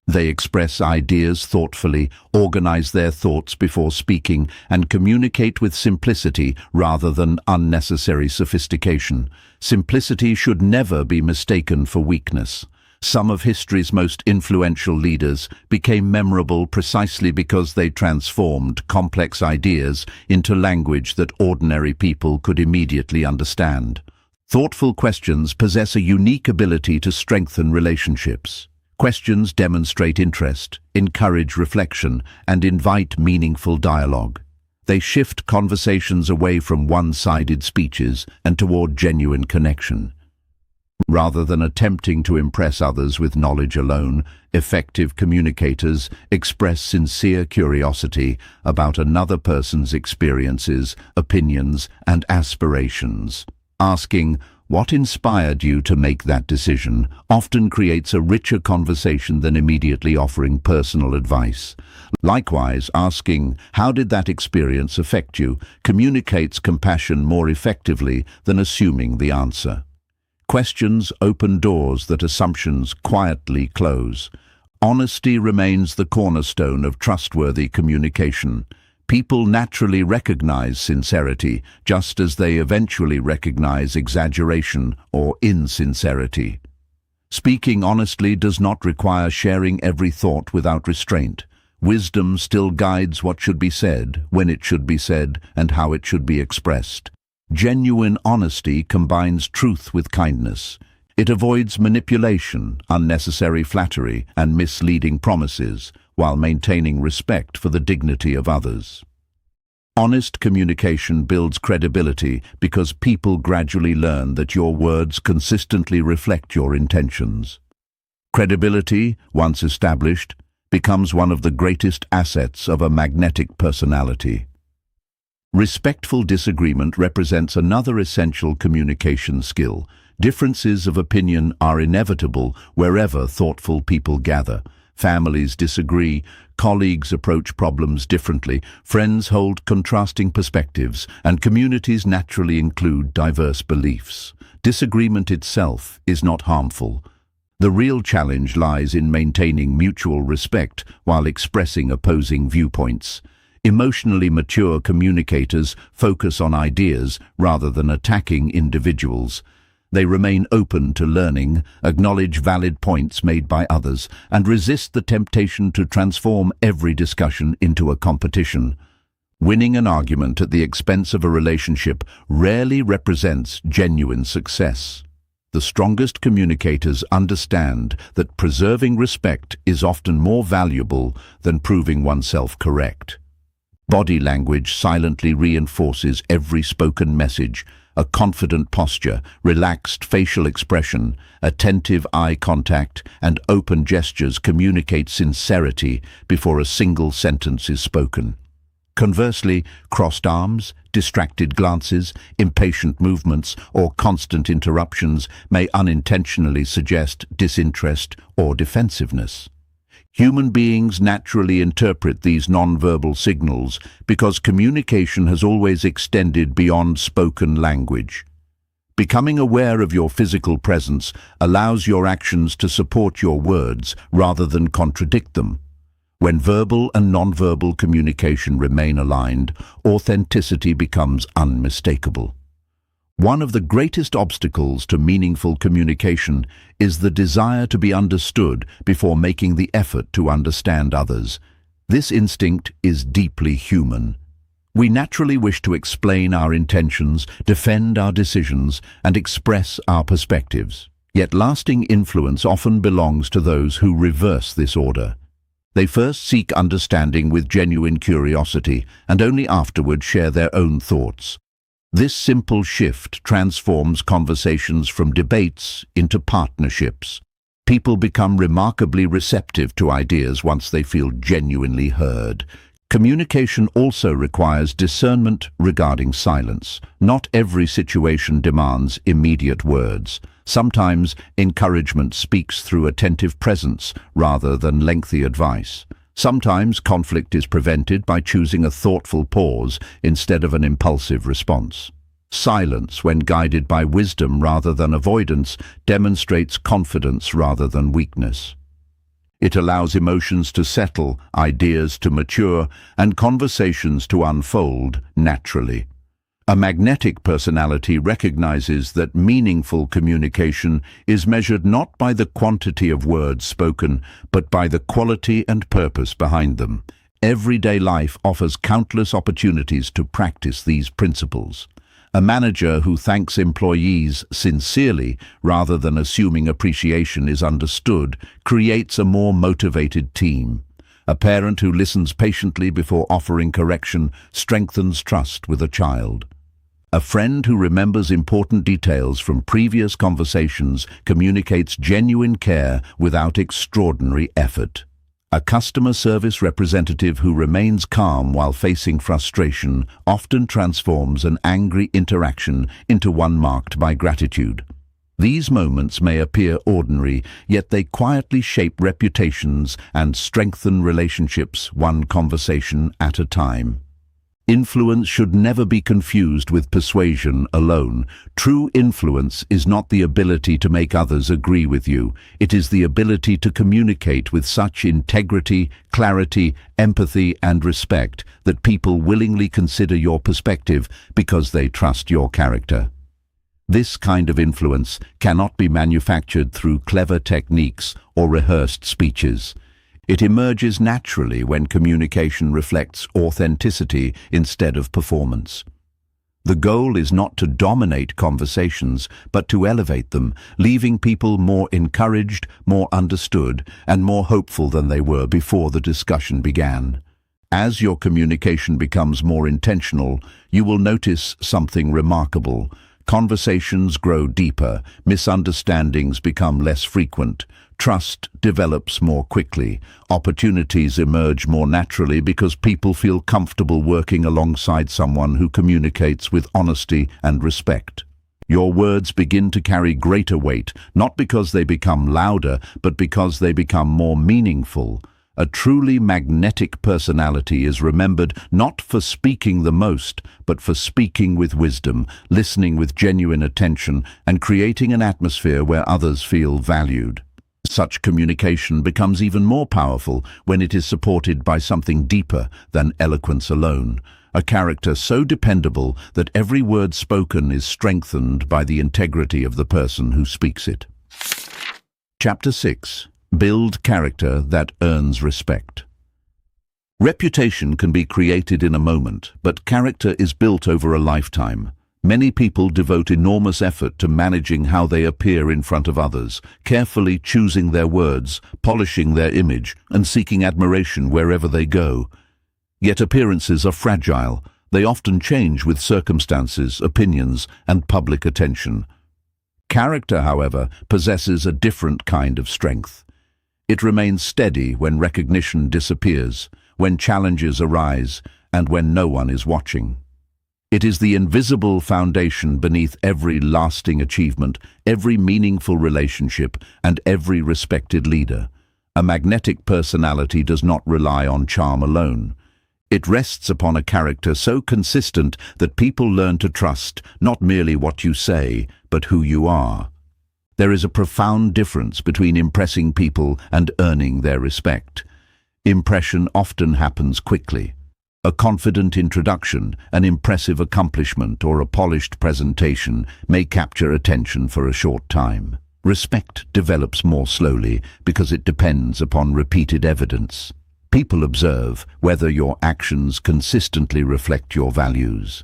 They express ideas thoughtfully, organize their thoughts before speaking, and communicate with simplicity rather than unnecessary sophistication. Simplicity should never be mistaken for weakness. Some of history's most influential leaders became memorable precisely because they transformed complex ideas into language that ordinary people could immediately understand. Thoughtful questions possess a unique ability to strengthen relationships. Questions demonstrate interest, encourage reflection, and invite meaningful dialogue. They shift conversations away from one-sided speeches and toward genuine connection. Rather than attempting to impress others with knowledge alone, effective communicators express sincere curiosity about another person's experiences, opinions, and aspirations. Asking, "What inspired you to make that decision?" often creates a richer conversation than immediately offering personal advice. Likewise, asking, "How did that experience affect you?" communicates compassion more effectively than assuming the answer. Questions open doors that assumptions quietly close. Honesty remains the cornerstone of trustworthy communication. People naturally recognize sincerity, just as they eventually recognize exaggeration or insincerity. Speaking honestly does not require sharing every thought without restraint. Wisdom still guides what should be said, when it should be said, and how it should be expressed. Genuine honesty combines truth with kindness. It avoids manipulation, unnecessary flattery, and misleading promises, while maintaining respect for the dignity of others. Honest communication builds credibility because people gradually learn that your words consistently reflect your intentions. Credibility, once established, becomes one of the greatest assets of a magnetic personality. Respectful disagreement represents another essential communication skill. Differences of opinion are inevitable wherever thoughtful people gather. Families disagree, colleagues approach problems differently, friends hold contrasting perspectives, and communities naturally include diverse beliefs. Disagreement itself is not harmful. The real challenge lies in maintaining mutual respect while expressing opposing viewpoints. Emotionally mature communicators focus on ideas rather than attacking individuals. They remain open to learning, acknowledge valid points made by others, and resist the temptation to transform every discussion into a competition. Winning an argument at the expense of a relationship rarely represents genuine success. The strongest communicators understand that preserving respect is often more valuable than proving oneself correct. Body language silently reinforces every spoken message. A confident posture, relaxed facial expression, attentive eye contact, and open gestures communicate sincerity before a single sentence is spoken. Conversely, crossed arms, distracted glances, impatient movements, or constant interruptions may unintentionally suggest disinterest or defensiveness. Human beings naturally interpret these nonverbal signals because communication has always extended beyond spoken language. Becoming aware of your physical presence allows your actions to support your words rather than contradict them. When verbal and nonverbal communication remain aligned, authenticity becomes unmistakable. One of the greatest obstacles to meaningful communication is the desire to be understood before making the effort to understand others. This instinct is deeply human. We naturally wish to explain our intentions, defend our decisions, and express our perspectives. Yet lasting influence often belongs to those who reverse this order. They first seek understanding with genuine curiosity and only afterward share their own thoughts. This simple shift transforms conversations from debates into partnerships. People become remarkably receptive to ideas once they feel genuinely heard. Communication also requires discernment regarding silence. Not every situation demands immediate words. Sometimes encouragement speaks through attentive presence rather than lengthy advice. Sometimes conflict is prevented by choosing a thoughtful pause instead of an impulsive response. Silence, when guided by wisdom rather than avoidance, demonstrates confidence rather than weakness. It allows emotions to settle, ideas to mature, and conversations to unfold naturally. A magnetic personality recognizes that meaningful communication is measured not by the quantity of words spoken, but by the quality and purpose behind them. Everyday life offers countless opportunities to practice these principles. A manager who thanks employees sincerely rather than assuming appreciation is understood creates a more motivated team. A parent who listens patiently before offering correction strengthens trust with a child. A friend who remembers important details from previous conversations communicates genuine care without extraordinary effort. A customer service representative who remains calm while facing frustration often transforms an angry interaction into one marked by gratitude. These moments may appear ordinary, yet they quietly shape reputations and strengthen relationships one conversation at a time. Influence should never be confused with persuasion alone. True influence is not the ability to make others agree with you. It is the ability to communicate with such integrity, clarity, empathy, and respect that people willingly consider your perspective because they trust your character. This kind of influence cannot be manufactured through clever techniques or rehearsed speeches. It emerges naturally when communication reflects authenticity instead of performance. The goal is not to dominate conversations, but to elevate them, leaving people more encouraged, more understood, and more hopeful than they were before the discussion began. As your communication becomes more intentional, you will notice something remarkable. Conversations grow deeper, misunderstandings become less frequent, trust develops more quickly, opportunities emerge more naturally because people feel comfortable working alongside someone who communicates with honesty and respect. Your words begin to carry greater weight, not because they become louder, but because they become more meaningful. A truly magnetic personality is remembered not for speaking the most, but for speaking with wisdom, listening with genuine attention, and creating an atmosphere where others feel valued. Such communication becomes even more powerful when it is supported by something deeper than eloquence alone. A character so dependable that every word spoken is strengthened by the integrity of the person who speaks it. Chapter 6. Build character that earns respect. Reputation can be created in a moment, but character is built over a lifetime. Many people devote enormous effort to managing how they appear in front of others, carefully choosing their words, polishing their image, and seeking admiration wherever they go. Yet appearances are fragile. They often change with circumstances, opinions, and public attention. Character, however, possesses a different kind of strength. It remains steady when recognition disappears, when challenges arise, and when no one is watching. It is the invisible foundation beneath every lasting achievement, every meaningful relationship, and every respected leader. A magnetic personality does not rely on charm alone. It rests upon a character so consistent that people learn to trust not merely what you say, but who you are. There is a profound difference between impressing people and earning their respect. Impression often happens quickly. A confident introduction, an impressive accomplishment, or a polished presentation may capture attention for a short time. Respect develops more slowly because it depends upon repeated evidence. People observe whether your actions consistently reflect your values.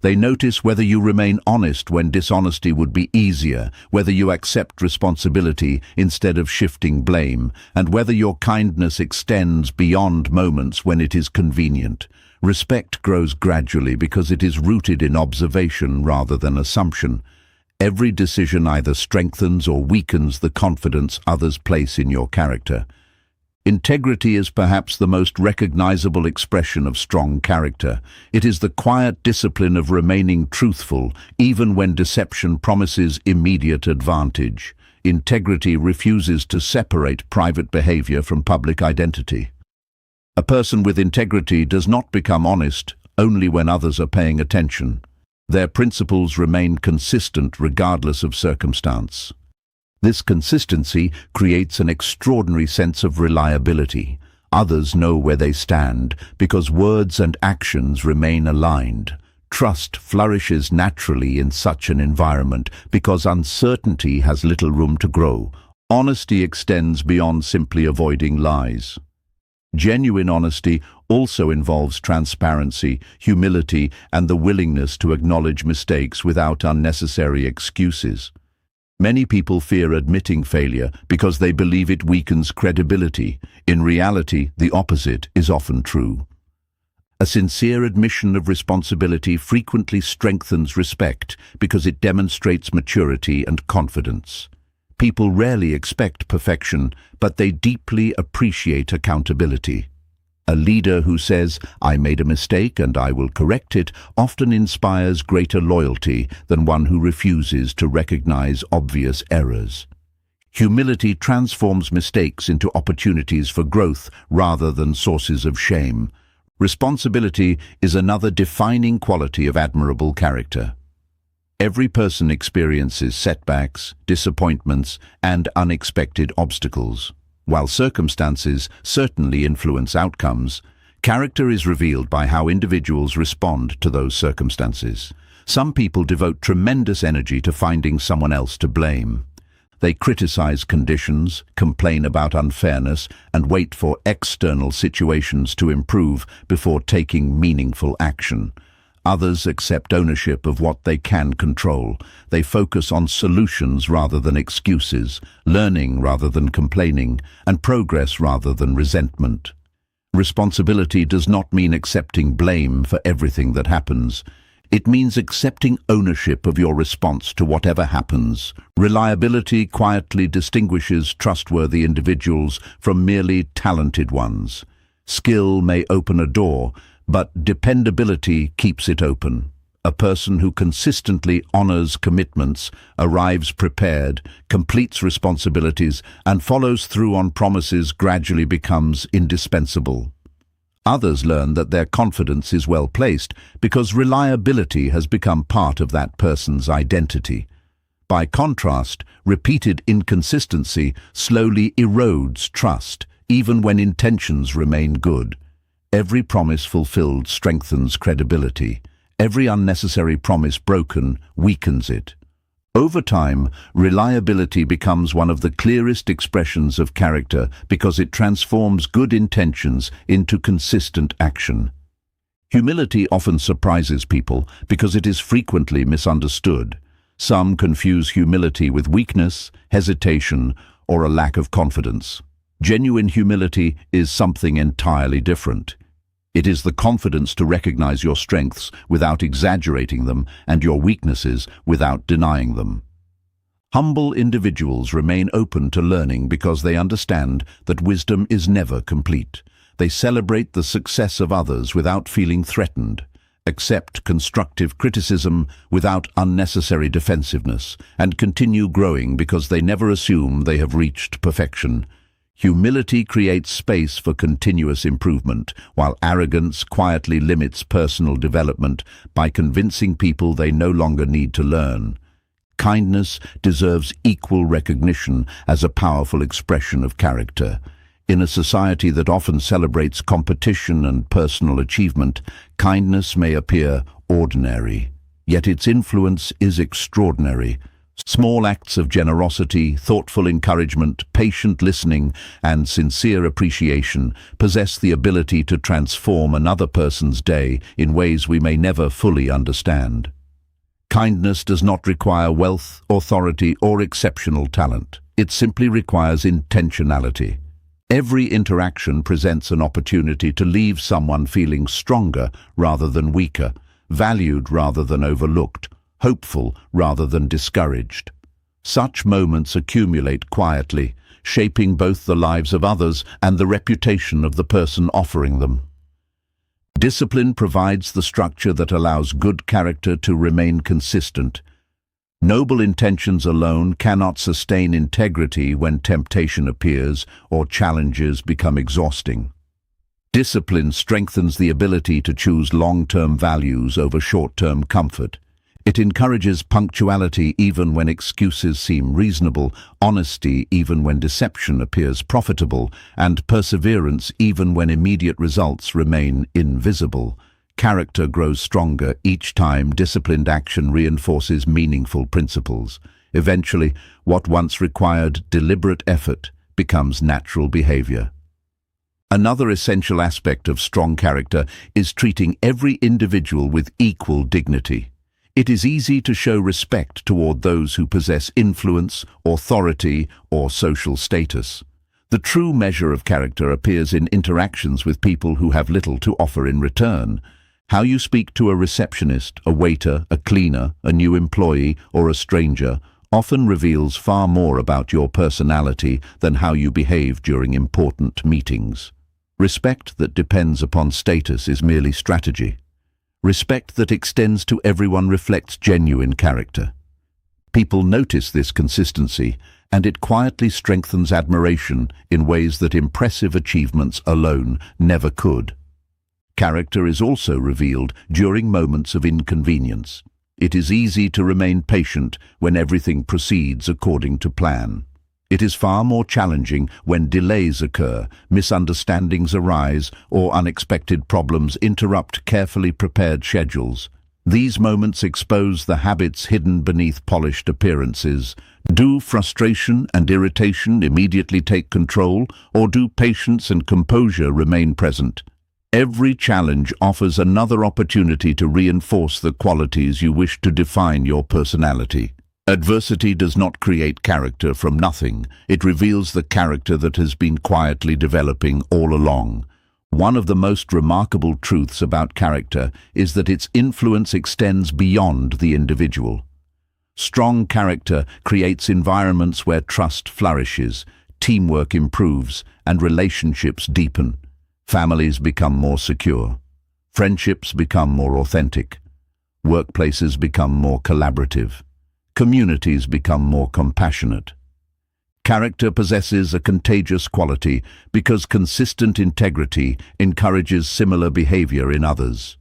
They notice whether you remain honest when dishonesty would be easier, whether you accept responsibility instead of shifting blame, and whether your kindness extends beyond moments when it is convenient. Respect grows gradually because it is rooted in observation rather than assumption. Every decision either strengthens or weakens the confidence others place in your character. Integrity is perhaps the most recognizable expression of strong character. It is the quiet discipline of remaining truthful, even when deception promises immediate advantage. Integrity refuses to separate private behavior from public identity. A person with integrity does not become honest only when others are paying attention. Their principles remain consistent regardless of circumstance. This consistency creates an extraordinary sense of reliability. Others know where they stand because words and actions remain aligned. Trust flourishes naturally in such an environment because uncertainty has little room to grow. Honesty extends beyond simply avoiding lies. Genuine honesty also involves transparency, humility, and the willingness to acknowledge mistakes without unnecessary excuses. Many people fear admitting failure because they believe it weakens credibility. In reality, the opposite is often true. A sincere admission of responsibility frequently strengthens respect because it demonstrates maturity and confidence. People rarely expect perfection, but they deeply appreciate accountability. A leader who says, "I made a mistake and I will correct it," often inspires greater loyalty than one who refuses to recognize obvious errors. Humility transforms mistakes into opportunities for growth rather than sources of shame. Responsibility is another defining quality of admirable character. Every person experiences setbacks, disappointments, and unexpected obstacles. While circumstances certainly influence outcomes, character is revealed by how individuals respond to those circumstances. Some people devote tremendous energy to finding someone else to blame. They criticize conditions, complain about unfairness, and wait for external situations to improve before taking meaningful action. Others accept ownership of what they can control. They focus on solutions rather than excuses, learning rather than complaining, and progress rather than resentment. Responsibility does not mean accepting blame for everything that happens. It means accepting ownership of your response to whatever happens. Reliability quietly distinguishes trustworthy individuals from merely talented ones. Skill may open a door, but dependability keeps it open. A person who consistently honors commitments, arrives prepared, completes responsibilities, and follows through on promises gradually becomes indispensable. Others learn that their confidence is well placed because reliability has become part of that person's identity. By contrast, repeated inconsistency slowly erodes trust, even when intentions remain good. Every promise fulfilled strengthens credibility. Every unnecessary promise broken weakens it. Over time, reliability becomes one of the clearest expressions of character because it transforms good intentions into consistent action. Humility often surprises people because it is frequently misunderstood. Some confuse humility with weakness, hesitation, or a lack of confidence. Genuine humility is something entirely different. It is the confidence to recognize your strengths without exaggerating them and your weaknesses without denying them. Humble individuals remain open to learning because they understand that wisdom is never complete. They celebrate the success of others without feeling threatened, accept constructive criticism without unnecessary defensiveness, and continue growing because they never assume they have reached perfection. Humility creates space for continuous improvement, while arrogance quietly limits personal development by convincing people they no longer need to learn. Kindness deserves equal recognition as a powerful expression of character. In a society that often celebrates competition and personal achievement, kindness may appear ordinary, yet its influence is extraordinary. Small acts of generosity, thoughtful encouragement, patient listening, and sincere appreciation possess the ability to transform another person's day in ways we may never fully understand. Kindness does not require wealth, authority, or exceptional talent. It simply requires intentionality. Every interaction presents an opportunity to leave someone feeling stronger rather than weaker, valued rather than overlooked, hopeful rather than discouraged. Such moments accumulate quietly, shaping both the lives of others and the reputation of the person offering them. Discipline provides the structure that allows good character to remain consistent. Noble intentions alone cannot sustain integrity when temptation appears or challenges become exhausting. Discipline strengthens the ability to choose long-term values over short-term comfort. It encourages punctuality even when excuses seem reasonable, honesty even when deception appears profitable, and perseverance even when immediate results remain invisible. Character grows stronger each time disciplined action reinforces meaningful principles. Eventually, what once required deliberate effort becomes natural behavior. Another essential aspect of strong character is treating every individual with equal dignity. It is easy to show respect toward those who possess influence, authority, or social status. The true measure of character appears in interactions with people who have little to offer in return. How you speak to a receptionist, a waiter, a cleaner, a new employee, or a stranger often reveals far more about your personality than how you behave during important meetings. Respect that depends upon status is merely strategy. Respect that extends to everyone reflects genuine character. People notice this consistency, and it quietly strengthens admiration in ways that impressive achievements alone never could. Character is also revealed during moments of inconvenience. It is easy to remain patient when everything proceeds according to plan. It is far more challenging when delays occur, misunderstandings arise, or unexpected problems interrupt carefully prepared schedules. These moments expose the habits hidden beneath polished appearances. Do frustration and irritation immediately take control, or do patience and composure remain present? Every challenge offers another opportunity to reinforce the qualities you wish to define your personality. Adversity does not create character from nothing. It reveals the character that has been quietly developing all along. One of the most remarkable truths about character is that its influence extends beyond the individual. Strong character creates environments where trust flourishes, teamwork improves, and relationships deepen. Families become more secure. Friendships become more authentic. Workplaces become more collaborative. Communities become more compassionate. Character possesses a contagious quality because consistent integrity encourages similar behavior in others.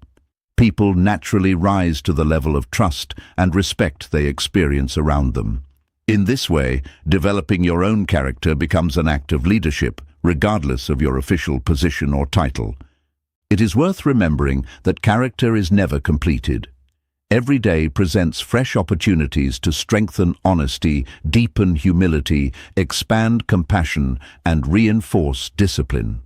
People naturally rise to the level of trust and respect they experience around them. In this way, developing your own character becomes an act of leadership, regardless of your official position or title. It is worth remembering that character is never completed. Every day presents fresh opportunities to strengthen honesty, deepen humility, expand compassion, and reinforce discipline.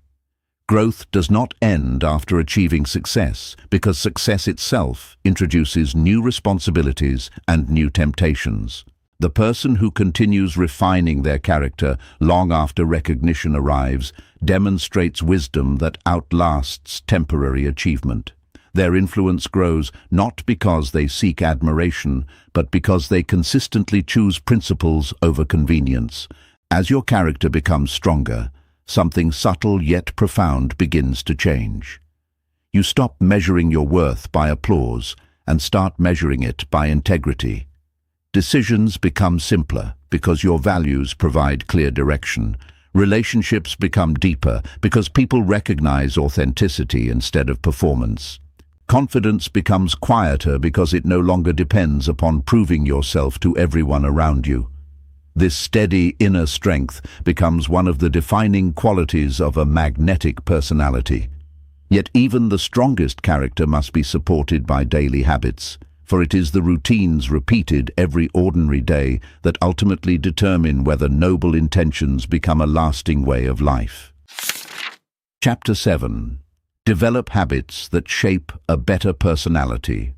Growth does not end after achieving success, because success itself introduces new responsibilities and new temptations. The person who continues refining their character long after recognition arrives demonstrates wisdom that outlasts temporary achievement. Their influence grows not because they seek admiration, but because they consistently choose principles over convenience. As your character becomes stronger, something subtle yet profound begins to change. You stop measuring your worth by applause and start measuring it by integrity. Decisions become simpler because your values provide clear direction. Relationships become deeper because people recognize authenticity instead of performance. Confidence becomes quieter because it no longer depends upon proving yourself to everyone around you. This steady inner strength becomes one of the defining qualities of a magnetic personality. Yet even the strongest character must be supported by daily habits, for it is the routines repeated every ordinary day that ultimately determine whether noble intentions become a lasting way of life. Chapter 7. Develop habits that shape a better personality.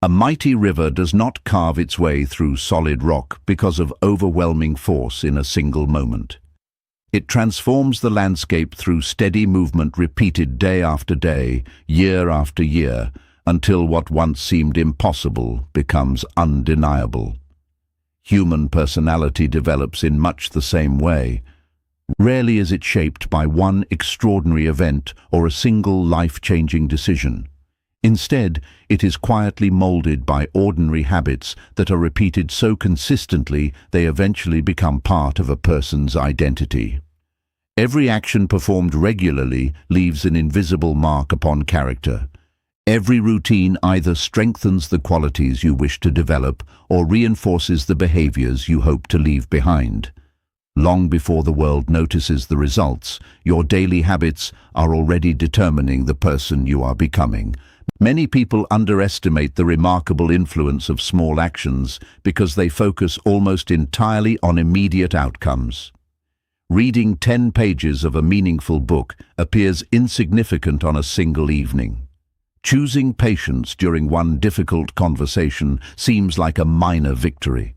A mighty river does not carve its way through solid rock because of overwhelming force in a single moment. It transforms the landscape through steady movement repeated day after day, year after year, until what once seemed impossible becomes undeniable. Human personality develops in much the same way. Rarely is it shaped by one extraordinary event or a single life-changing decision. Instead, it is quietly molded by ordinary habits that are repeated so consistently they eventually become part of a person's identity. Every action performed regularly leaves an invisible mark upon character. Every routine either strengthens the qualities you wish to develop or reinforces the behaviors you hope to leave behind. Long before the world notices the results, your daily habits are already determining the person you are becoming. Many people underestimate the remarkable influence of small actions because they focus almost entirely on immediate outcomes. Reading 10 pages of a meaningful book appears insignificant on a single evening. Choosing patience during one difficult conversation seems like a minor victory.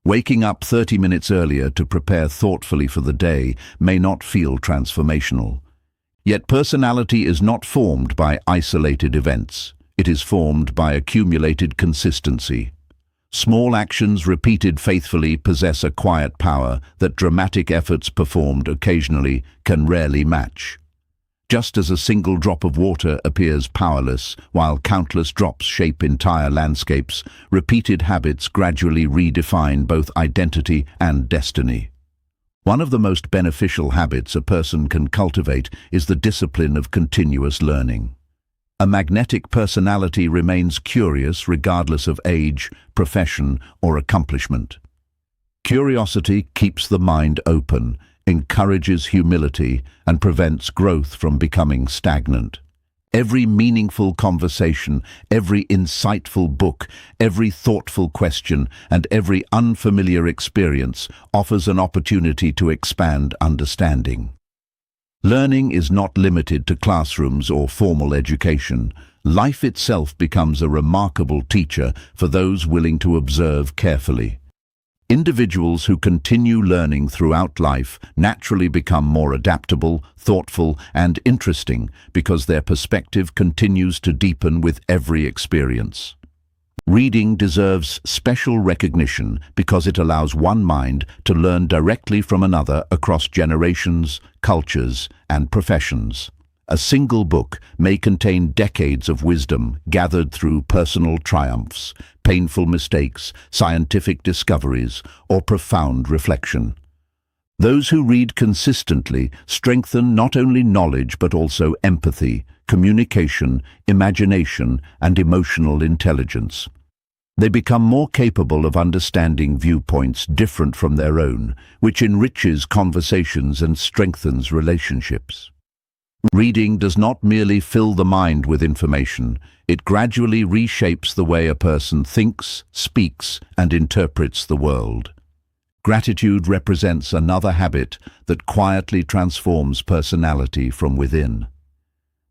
Waking up 30 minutes earlier to prepare thoughtfully for the day may not feel transformational. Yet personality is not formed by isolated events. It is formed by accumulated consistency. Small actions repeated faithfully possess a quiet power that dramatic efforts performed occasionally can rarely match. Just as a single drop of water appears powerless, while countless drops shape entire landscapes, repeated habits gradually redefine both identity and destiny. One of the most beneficial habits a person can cultivate is the discipline of continuous learning. A magnetic personality remains curious regardless of age, profession, or accomplishment. Curiosity keeps the mind open, encourages humility, and prevents growth from becoming stagnant. Every meaningful conversation, every insightful book, every thoughtful question, and every unfamiliar experience offers an opportunity to expand understanding. Learning is not limited to classrooms or formal education. Life itself becomes a remarkable teacher for those willing to observe carefully. Individuals who continue learning throughout life naturally become more adaptable, thoughtful, and interesting because their perspective continues to deepen with every experience. Reading deserves special recognition because it allows one mind to learn directly from another across generations, cultures, and professions. A single book may contain decades of wisdom gathered through personal triumphs, painful mistakes, scientific discoveries, or profound reflection. Those who read consistently strengthen not only knowledge but also empathy, communication, imagination, and emotional intelligence. They become more capable of understanding viewpoints different from their own, which enriches conversations and strengthens relationships. Reading does not merely fill the mind with information, it gradually reshapes the way a person thinks, speaks, and interprets the world. Gratitude represents another habit that quietly transforms personality from within.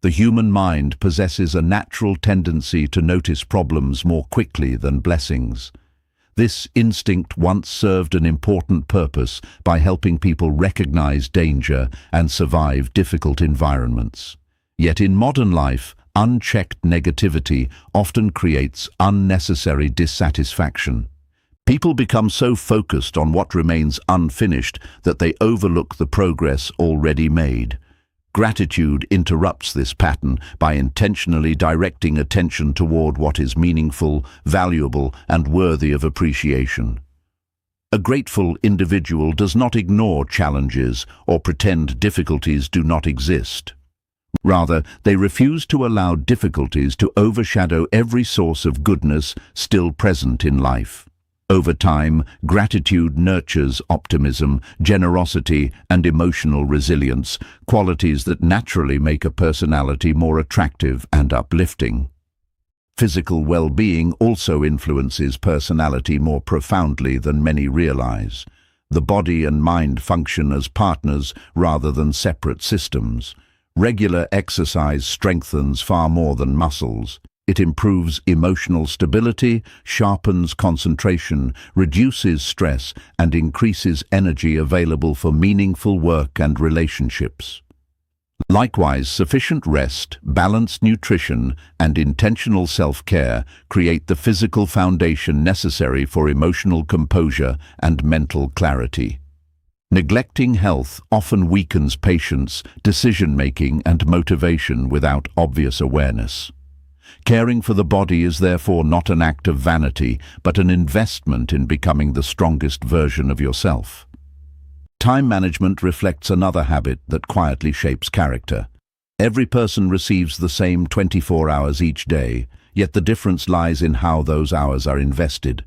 The human mind possesses a natural tendency to notice problems more quickly than blessings. This instinct once served an important purpose by helping people recognize danger and survive difficult environments. Yet in modern life, unchecked negativity often creates unnecessary dissatisfaction. People become so focused on what remains unfinished that they overlook the progress already made. Gratitude interrupts this pattern by intentionally directing attention toward what is meaningful, valuable, and worthy of appreciation. A grateful individual does not ignore challenges or pretend difficulties do not exist. Rather, they refuse to allow difficulties to overshadow every source of goodness still present in life. Over time, gratitude nurtures optimism, generosity, and emotional resilience, qualities that naturally make a personality more attractive and uplifting. Physical well-being also influences personality more profoundly than many realize. The body and mind function as partners rather than separate systems. Regular exercise strengthens far more than muscles. It improves emotional stability, sharpens concentration, reduces stress, and increases energy available for meaningful work and relationships. Likewise, sufficient rest, balanced nutrition, and intentional self-care create the physical foundation necessary for emotional composure and mental clarity. Neglecting health often weakens patience, decision-making, and motivation without obvious awareness. Caring for the body is therefore not an act of vanity, but an investment in becoming the strongest version of yourself. Time management reflects another habit that quietly shapes character. Every person receives the same 24 hours each day, yet the difference lies in how those hours are invested.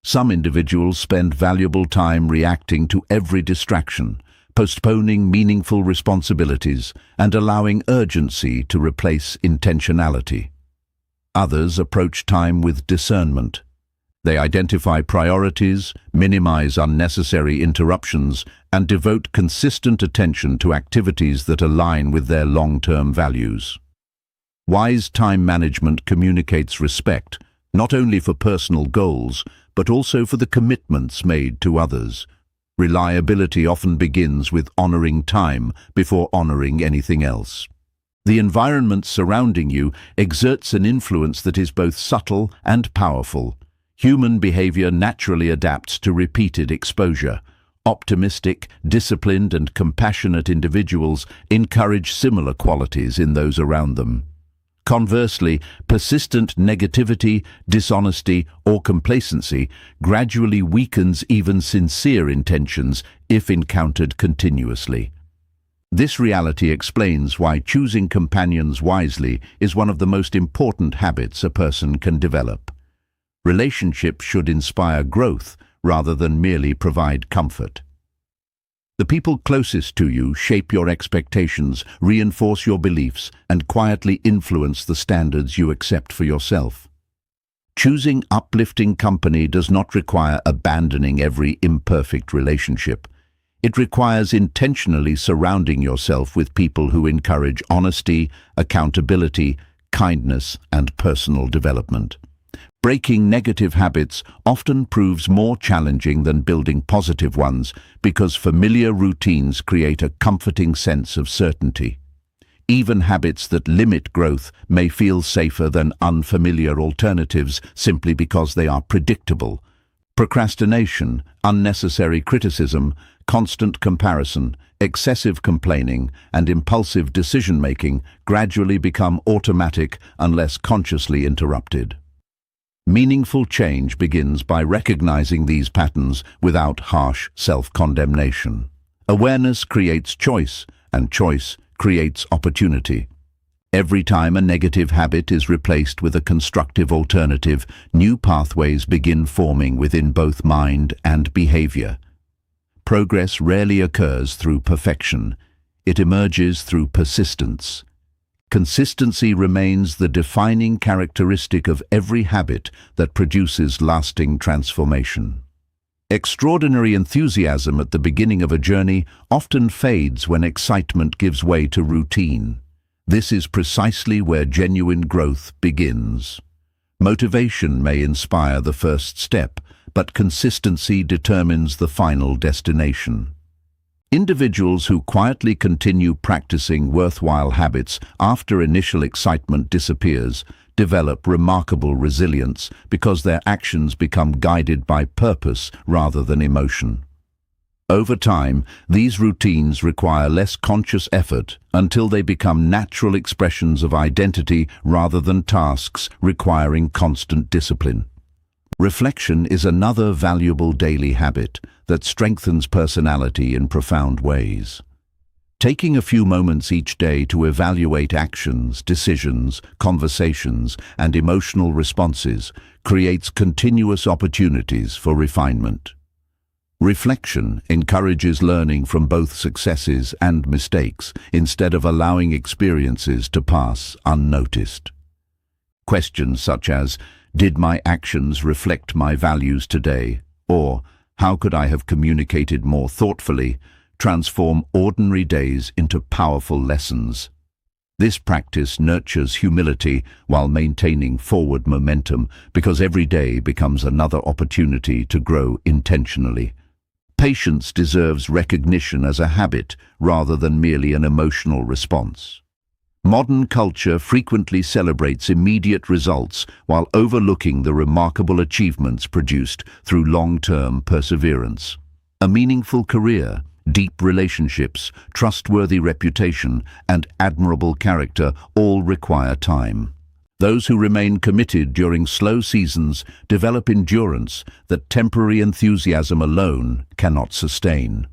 Some individuals spend valuable time reacting to every distraction, postponing meaningful responsibilities, and allowing urgency to replace intentionality. Others approach time with discernment. They identify priorities, minimize unnecessary interruptions, and devote consistent attention to activities that align with their long-term values. Wise time management communicates respect, not only for personal goals, but also for the commitments made to others. Reliability often begins with honoring time before honoring anything else. The environment surrounding you exerts an influence that is both subtle and powerful. Human behavior naturally adapts to repeated exposure. Optimistic, disciplined, and compassionate individuals encourage similar qualities in those around them. Conversely, persistent negativity, dishonesty, or complacency gradually weakens even sincere intentions if encountered continuously. This reality explains why choosing companions wisely is one of the most important habits a person can develop. Relationships should inspire growth rather than merely provide comfort. The people closest to you shape your expectations, reinforce your beliefs, and quietly influence the standards you accept for yourself. Choosing uplifting company does not require abandoning every imperfect relationship. It requires intentionally surrounding yourself with people who encourage honesty, accountability, kindness, and personal development. Breaking negative habits often proves more challenging than building positive ones because familiar routines create a comforting sense of certainty. Even habits that limit growth may feel safer than unfamiliar alternatives simply because they are predictable. Procrastination, unnecessary criticism, constant comparison, excessive complaining, and impulsive decision-making gradually become automatic unless consciously interrupted. Meaningful change begins by recognizing these patterns without harsh self-condemnation. Awareness creates choice, and choice creates opportunity. Every time a negative habit is replaced with a constructive alternative, new pathways begin forming within both mind and behavior. Progress rarely occurs through perfection. It emerges through persistence. Consistency remains the defining characteristic of every habit that produces lasting transformation. Extraordinary enthusiasm at the beginning of a journey often fades when excitement gives way to routine. This is precisely where genuine growth begins. Motivation may inspire the first step, but consistency determines the final destination. Individuals who quietly continue practicing worthwhile habits after initial excitement disappears develop remarkable resilience because their actions become guided by purpose rather than emotion. Over time, these routines require less conscious effort until they become natural expressions of identity rather than tasks requiring constant discipline. Reflection is another valuable daily habit that strengthens personality in profound ways. Taking a few moments each day to evaluate actions, decisions, conversations, and emotional responses creates continuous opportunities for refinement. Reflection encourages learning from both successes and mistakes instead of allowing experiences to pass unnoticed. Questions such as, "Did my actions reflect my values today?" or "How could I have communicated more thoughtfully?" transform ordinary days into powerful lessons. This practice nurtures humility while maintaining forward momentum because every day becomes another opportunity to grow intentionally. Patience deserves recognition as a habit rather than merely an emotional response. Modern culture frequently celebrates immediate results while overlooking the remarkable achievements produced through long-term perseverance. A meaningful career, deep relationships, trustworthy reputation, and admirable character all require time. Those who remain committed during slow seasons develop endurance that temporary enthusiasm alone cannot sustain.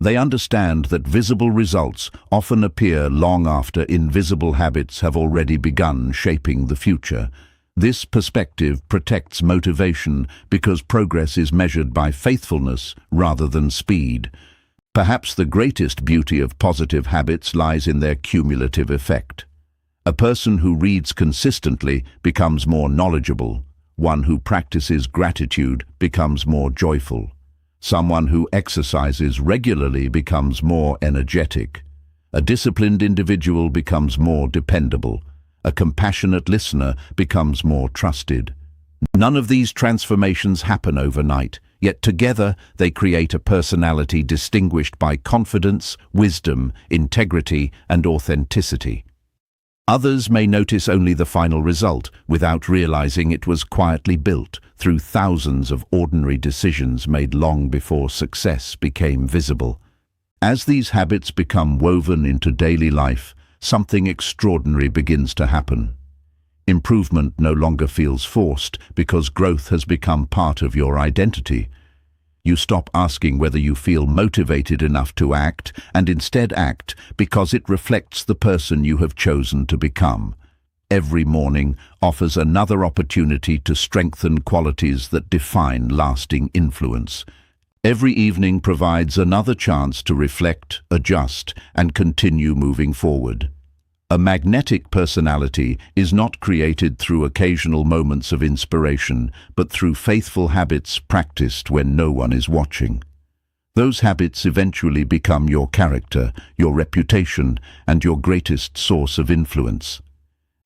They understand that visible results often appear long after invisible habits have already begun shaping the future. This perspective protects motivation because progress is measured by faithfulness rather than speed. Perhaps the greatest beauty of positive habits lies in their cumulative effect. A person who reads consistently becomes more knowledgeable. One who practices gratitude becomes more joyful. Someone who exercises regularly becomes more energetic. A disciplined individual becomes more dependable. A compassionate listener becomes more trusted. None of these transformations happen overnight, yet together they create a personality distinguished by confidence, wisdom, integrity, and authenticity. Others may notice only the final result without realizing it was quietly built through thousands of ordinary decisions made long before success became visible. As these habits become woven into daily life, something extraordinary begins to happen. Improvement no longer feels forced because growth has become part of your identity. You stop asking whether you feel motivated enough to act and instead act because it reflects the person you have chosen to become. Every morning offers another opportunity to strengthen qualities that define lasting influence. Every evening provides another chance to reflect, adjust, and continue moving forward. A magnetic personality is not created through occasional moments of inspiration, but through faithful habits practiced when no one is watching. Those habits eventually become your character, your reputation, and your greatest source of influence.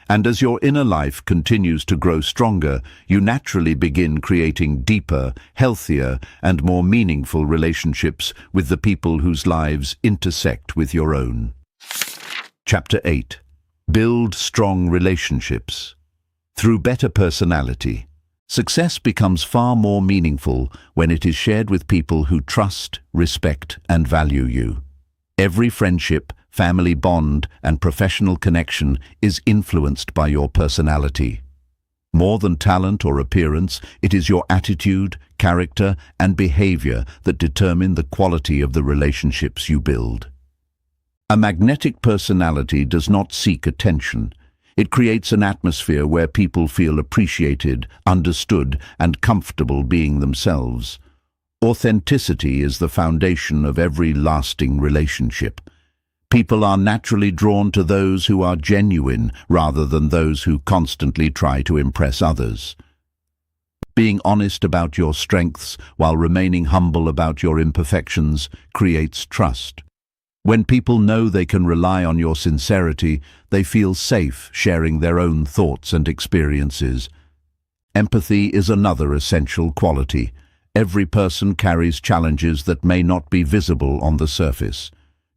And as your inner life continues to grow stronger, you naturally begin creating deeper, healthier, and more meaningful relationships with the people whose lives intersect with your own. Chapter 8. Build strong relationships. Through better personality, success becomes far more meaningful when it is shared with people who trust, respect, and value you. Every friendship, family bond, and professional connection is influenced by your personality. More than talent or appearance, it is your attitude, character, and behavior that determine the quality of the relationships you build. A magnetic personality does not seek attention. It creates an atmosphere where people feel appreciated, understood, and comfortable being themselves. Authenticity is the foundation of every lasting relationship. People are naturally drawn to those who are genuine rather than those who constantly try to impress others. Being honest about your strengths while remaining humble about your imperfections creates trust. When people know they can rely on your sincerity, they feel safe sharing their own thoughts and experiences. Empathy is another essential quality. Every person carries challenges that may not be visible on the surface.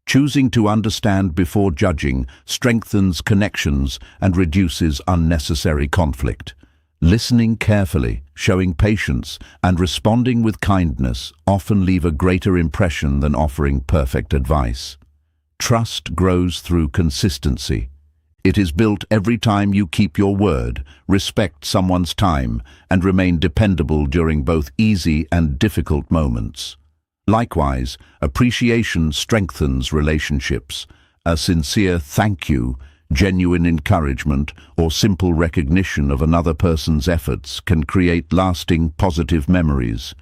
Choosing to understand before judging strengthens connections and reduces unnecessary conflict. Listening carefully, showing patience, and responding with kindness often leave a greater impression than offering perfect advice. Trust grows through consistency. It is built every time you keep your word, respect someone's time, and remain dependable during both easy and difficult moments. Likewise, appreciation strengthens relationships. A sincere thank you, genuine encouragement, or simple recognition of another person's efforts can create lasting positive memories.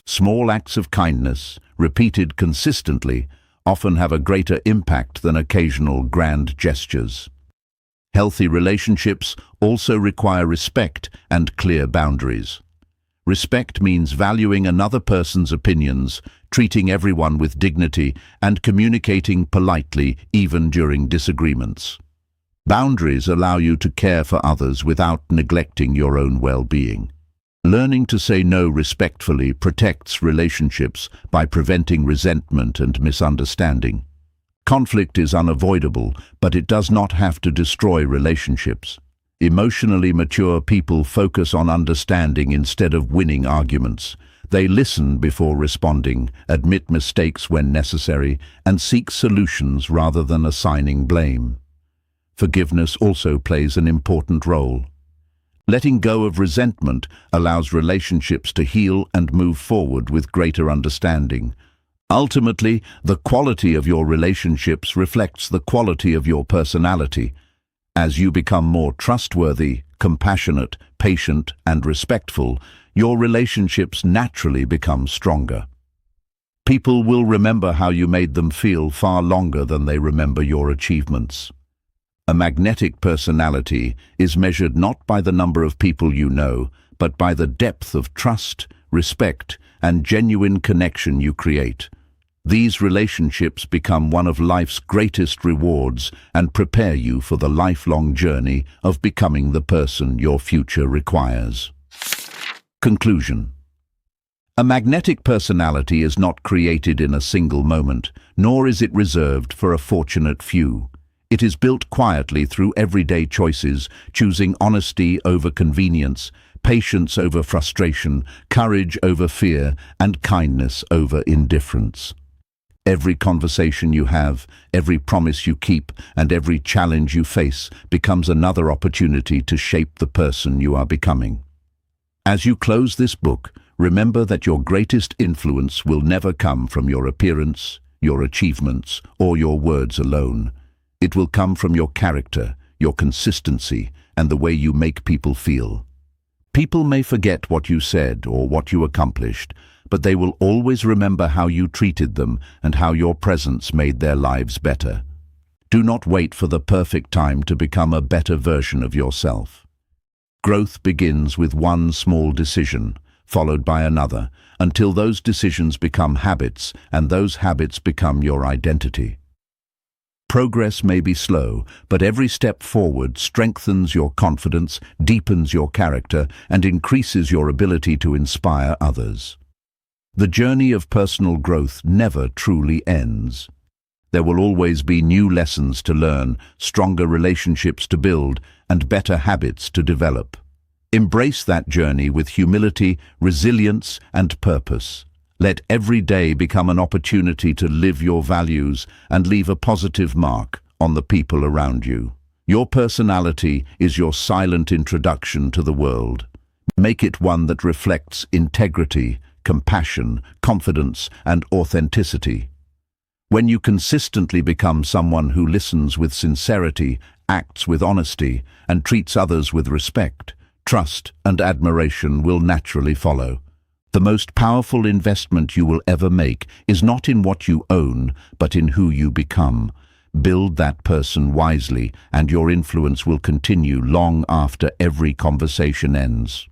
Small acts of kindness, repeated consistently, often have a greater impact than occasional grand gestures. Healthy relationships also require respect and clear boundaries. Respect means valuing another person's opinions, treating everyone with dignity, and communicating politely even during disagreements. Boundaries allow you to care for others without neglecting your own well-being. Learning to say no respectfully protects relationships by preventing resentment and misunderstanding. Conflict is unavoidable, but it does not have to destroy relationships. Emotionally mature people focus on understanding instead of winning arguments. They listen before responding, admit mistakes when necessary, and seek solutions rather than assigning blame. Forgiveness also plays an important role. Letting go of resentment allows relationships to heal and move forward with greater understanding. Ultimately, the quality of your relationships reflects the quality of your personality. As you become more trustworthy, compassionate, patient, and respectful, your relationships naturally become stronger. People will remember how you made them feel far longer than they remember your achievements. A magnetic personality is measured not by the number of people you know, but by the depth of trust, respect, and genuine connection you create. These relationships become one of life's greatest rewards and prepare you for the lifelong journey of becoming the person your future requires. Conclusion. A magnetic personality is not created in a single moment, nor is it reserved for a fortunate few. It is built quietly through everyday choices, choosing honesty over convenience, patience over frustration, courage over fear, and kindness over indifference. Every conversation you have, every promise you keep, and every challenge you face becomes another opportunity to shape the person you are becoming. As you close this book, remember that your greatest influence will never come from your appearance, your achievements, or your words alone. It will come from your character, your consistency, and the way you make people feel. People may forget what you said or what you accomplished, but they will always remember how you treated them and how your presence made their lives better. Do not wait for the perfect time to become a better version of yourself. Growth begins with one small decision, followed by another, until those decisions become habits, and those habits become your identity. Progress may be slow, but every step forward strengthens your confidence, deepens your character, and increases your ability to inspire others. The journey of personal growth never truly ends. There will always be new lessons to learn, stronger relationships to build, and better habits to develop. Embrace that journey with humility, resilience, and purpose. Let every day become an opportunity to live your values and leave a positive mark on the people around you. Your personality is your silent introduction to the world. Make it one that reflects integrity, compassion, confidence, and authenticity. When you consistently become someone who listens with sincerity, acts with honesty, and treats others with respect, trust and admiration will naturally follow. The most powerful investment you will ever make is not in what you own, but in who you become. Build that person wisely, and your influence will continue long after every conversation ends.